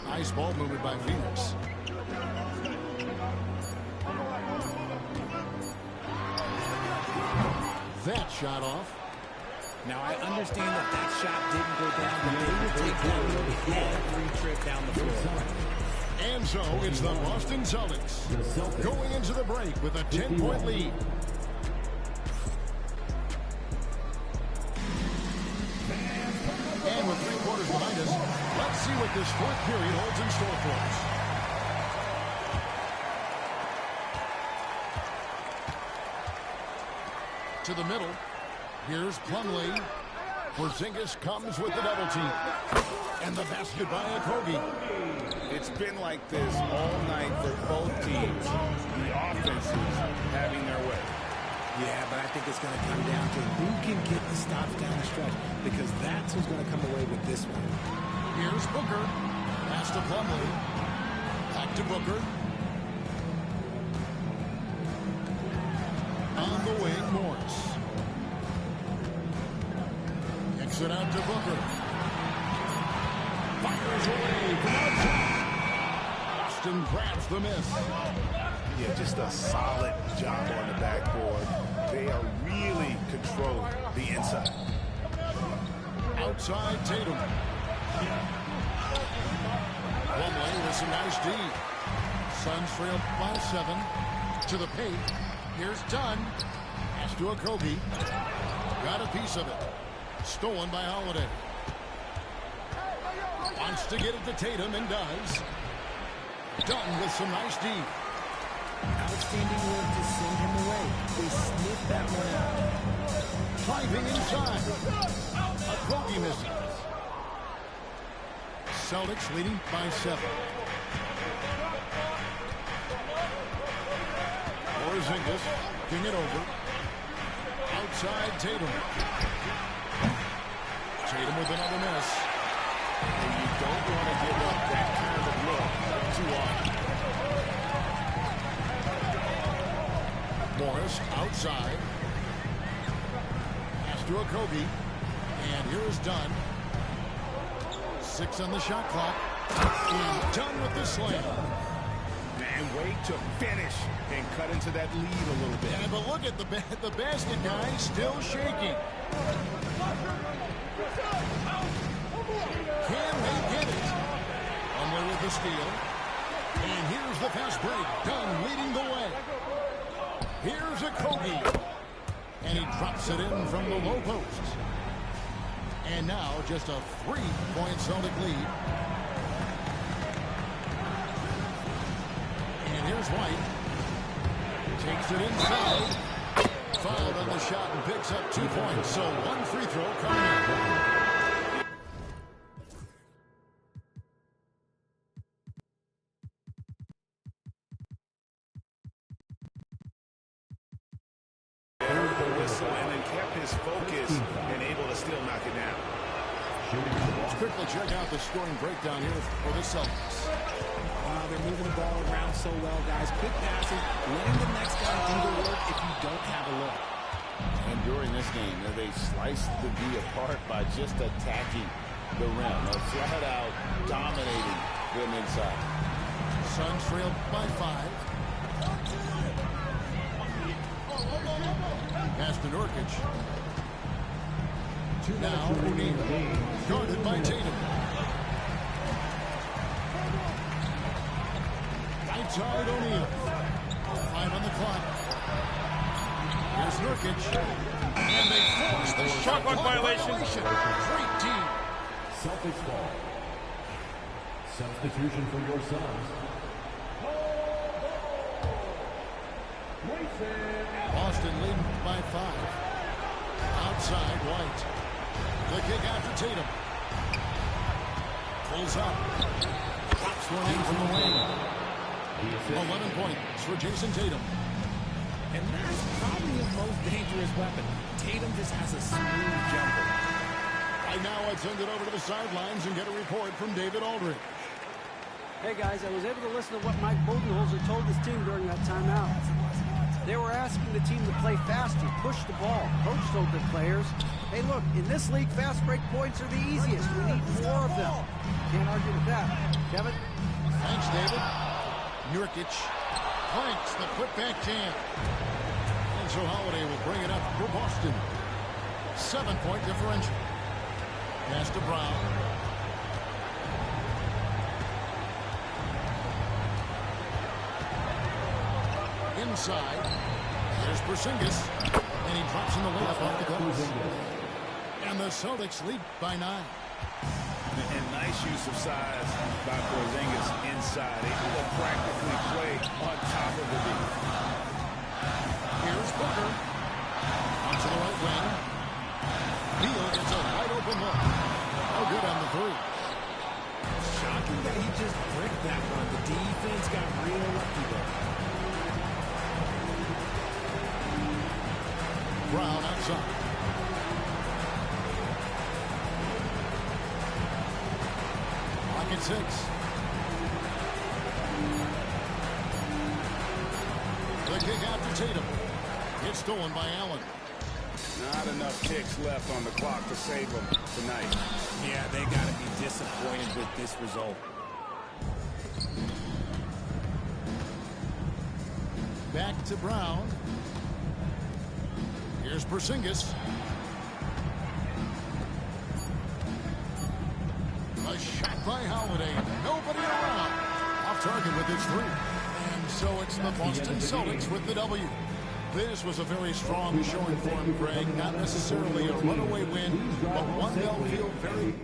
Nice ball movement by Phoenix. That shot off. Now, I understand that shot didn't go down, but they will take that look every trip down the floor. And so it's the Boston Celtics going into the break with a 10-point lead. And with 3 quarters behind us, let's see what this 4th period holds in store for us. To the middle. Here's Plumlee. Porzingis comes with the double team. And the basket by Okogie. It's been like this all night for both teams. The offenses have Yeah, but I think it's going to come down to who can get the stops down the stretch, because that's who's going to come away with this one. Here's Booker. Pass to Plumlee. Back to Booker. On the wing, Morris. Kicks it out to Booker. Fires away from outside. Boston grabs the miss. Yeah, just a solid job on the backboard. They are really controlling the inside. Outside Tatum. Plumlee with some nice D. Suns trail by 7. To the paint. Here's Dunn. Pass to Okogie. Got a piece of it. Stolen by Holiday. Wants to get it to Tatum and does. Dunn with some nice D. Outstanding work to send him away. They sniffed that one out. Driving inside. Okogie misses. Celtics leading by 7. Porzingis king it over. Outside Tatum. Tatum with another miss. And you don't want to give up that kind of look too often. Morris outside. Pass to Okogie. And here is Dunn. 6 on the shot clock. And Dunn with the slam. And wait to finish and cut into that lead a little bit. Yeah, but look at the basket guy still shaking. Can they get it? Plumlee with the steal. And here's the fast break. Dunn leading the way. Here's Okogie. And he drops it in from the low post. And now just a 3-point Celtic lead. And here's White. Takes it inside. Fouled on the shot and picks up 2 points. So 1 free throw coming in. And then kept his focus and able to still knock it down. Let's quickly check out the scoring breakdown here for the Celtics. Wow, they're moving the ball around so well, guys. Quick passing, letting the next guy do the work if you don't have a look. And during this game, they sliced the D apart by just attacking the rim. They're flat out dominating them inside. Suns trailed by 5. Pass to Nurkic. Now O'Neal. Guarded by Tatum. Right side O'Neal. 5 on the clock. Here's Nurkic. And they force the shot clock violation. Great team. Celtics ball. Substitution for your Suns. Boston leading by 5. Outside White. The kick out to Tatum. Pulls up. Drops one in from the wing. 11 points for Jason Tatum. And that's probably his most dangerous weapon. Tatum just has a smooth jumper. Right now, I'd send it over to the sidelines and get a report from David Aldridge. Hey, guys, I was able to listen to what Mike Budenholzer told his team during that timeout. They were asking the team to play faster, push the ball. Coach told the players, hey, look, in this league, fast break points are the easiest. We need more of them. Can't argue with that. Kevin? Thanks, David. Nurkic clanks the putback jam. And so Holiday will bring it up for Boston. 7-point differential. Pass to Brown. Inside. There's Porzingis. And he drops in the layup off the glass. And the Celtics lead by 9. And nice use of size by Porzingis inside. Able to practically play on top of the D. Here's Booker. Onto the right wing. Neal gets a wide open look. No good on the 3. Shocking that he just bricked that one. The defense got real lucky there. Brown outside. Pocket 6. The kick out to Tatum. It's stolen by Allen. Not enough kicks left on the clock to save them tonight. Yeah, they got to be disappointed with this result. Back to Brown. Here's Porzingis. A shot by Holiday. Nobody around. Off target with his 3. And so it's the Boston Celtics with the W. This was a very strong showing for him, Greg. Not necessarily a runaway win, but one they'll feel very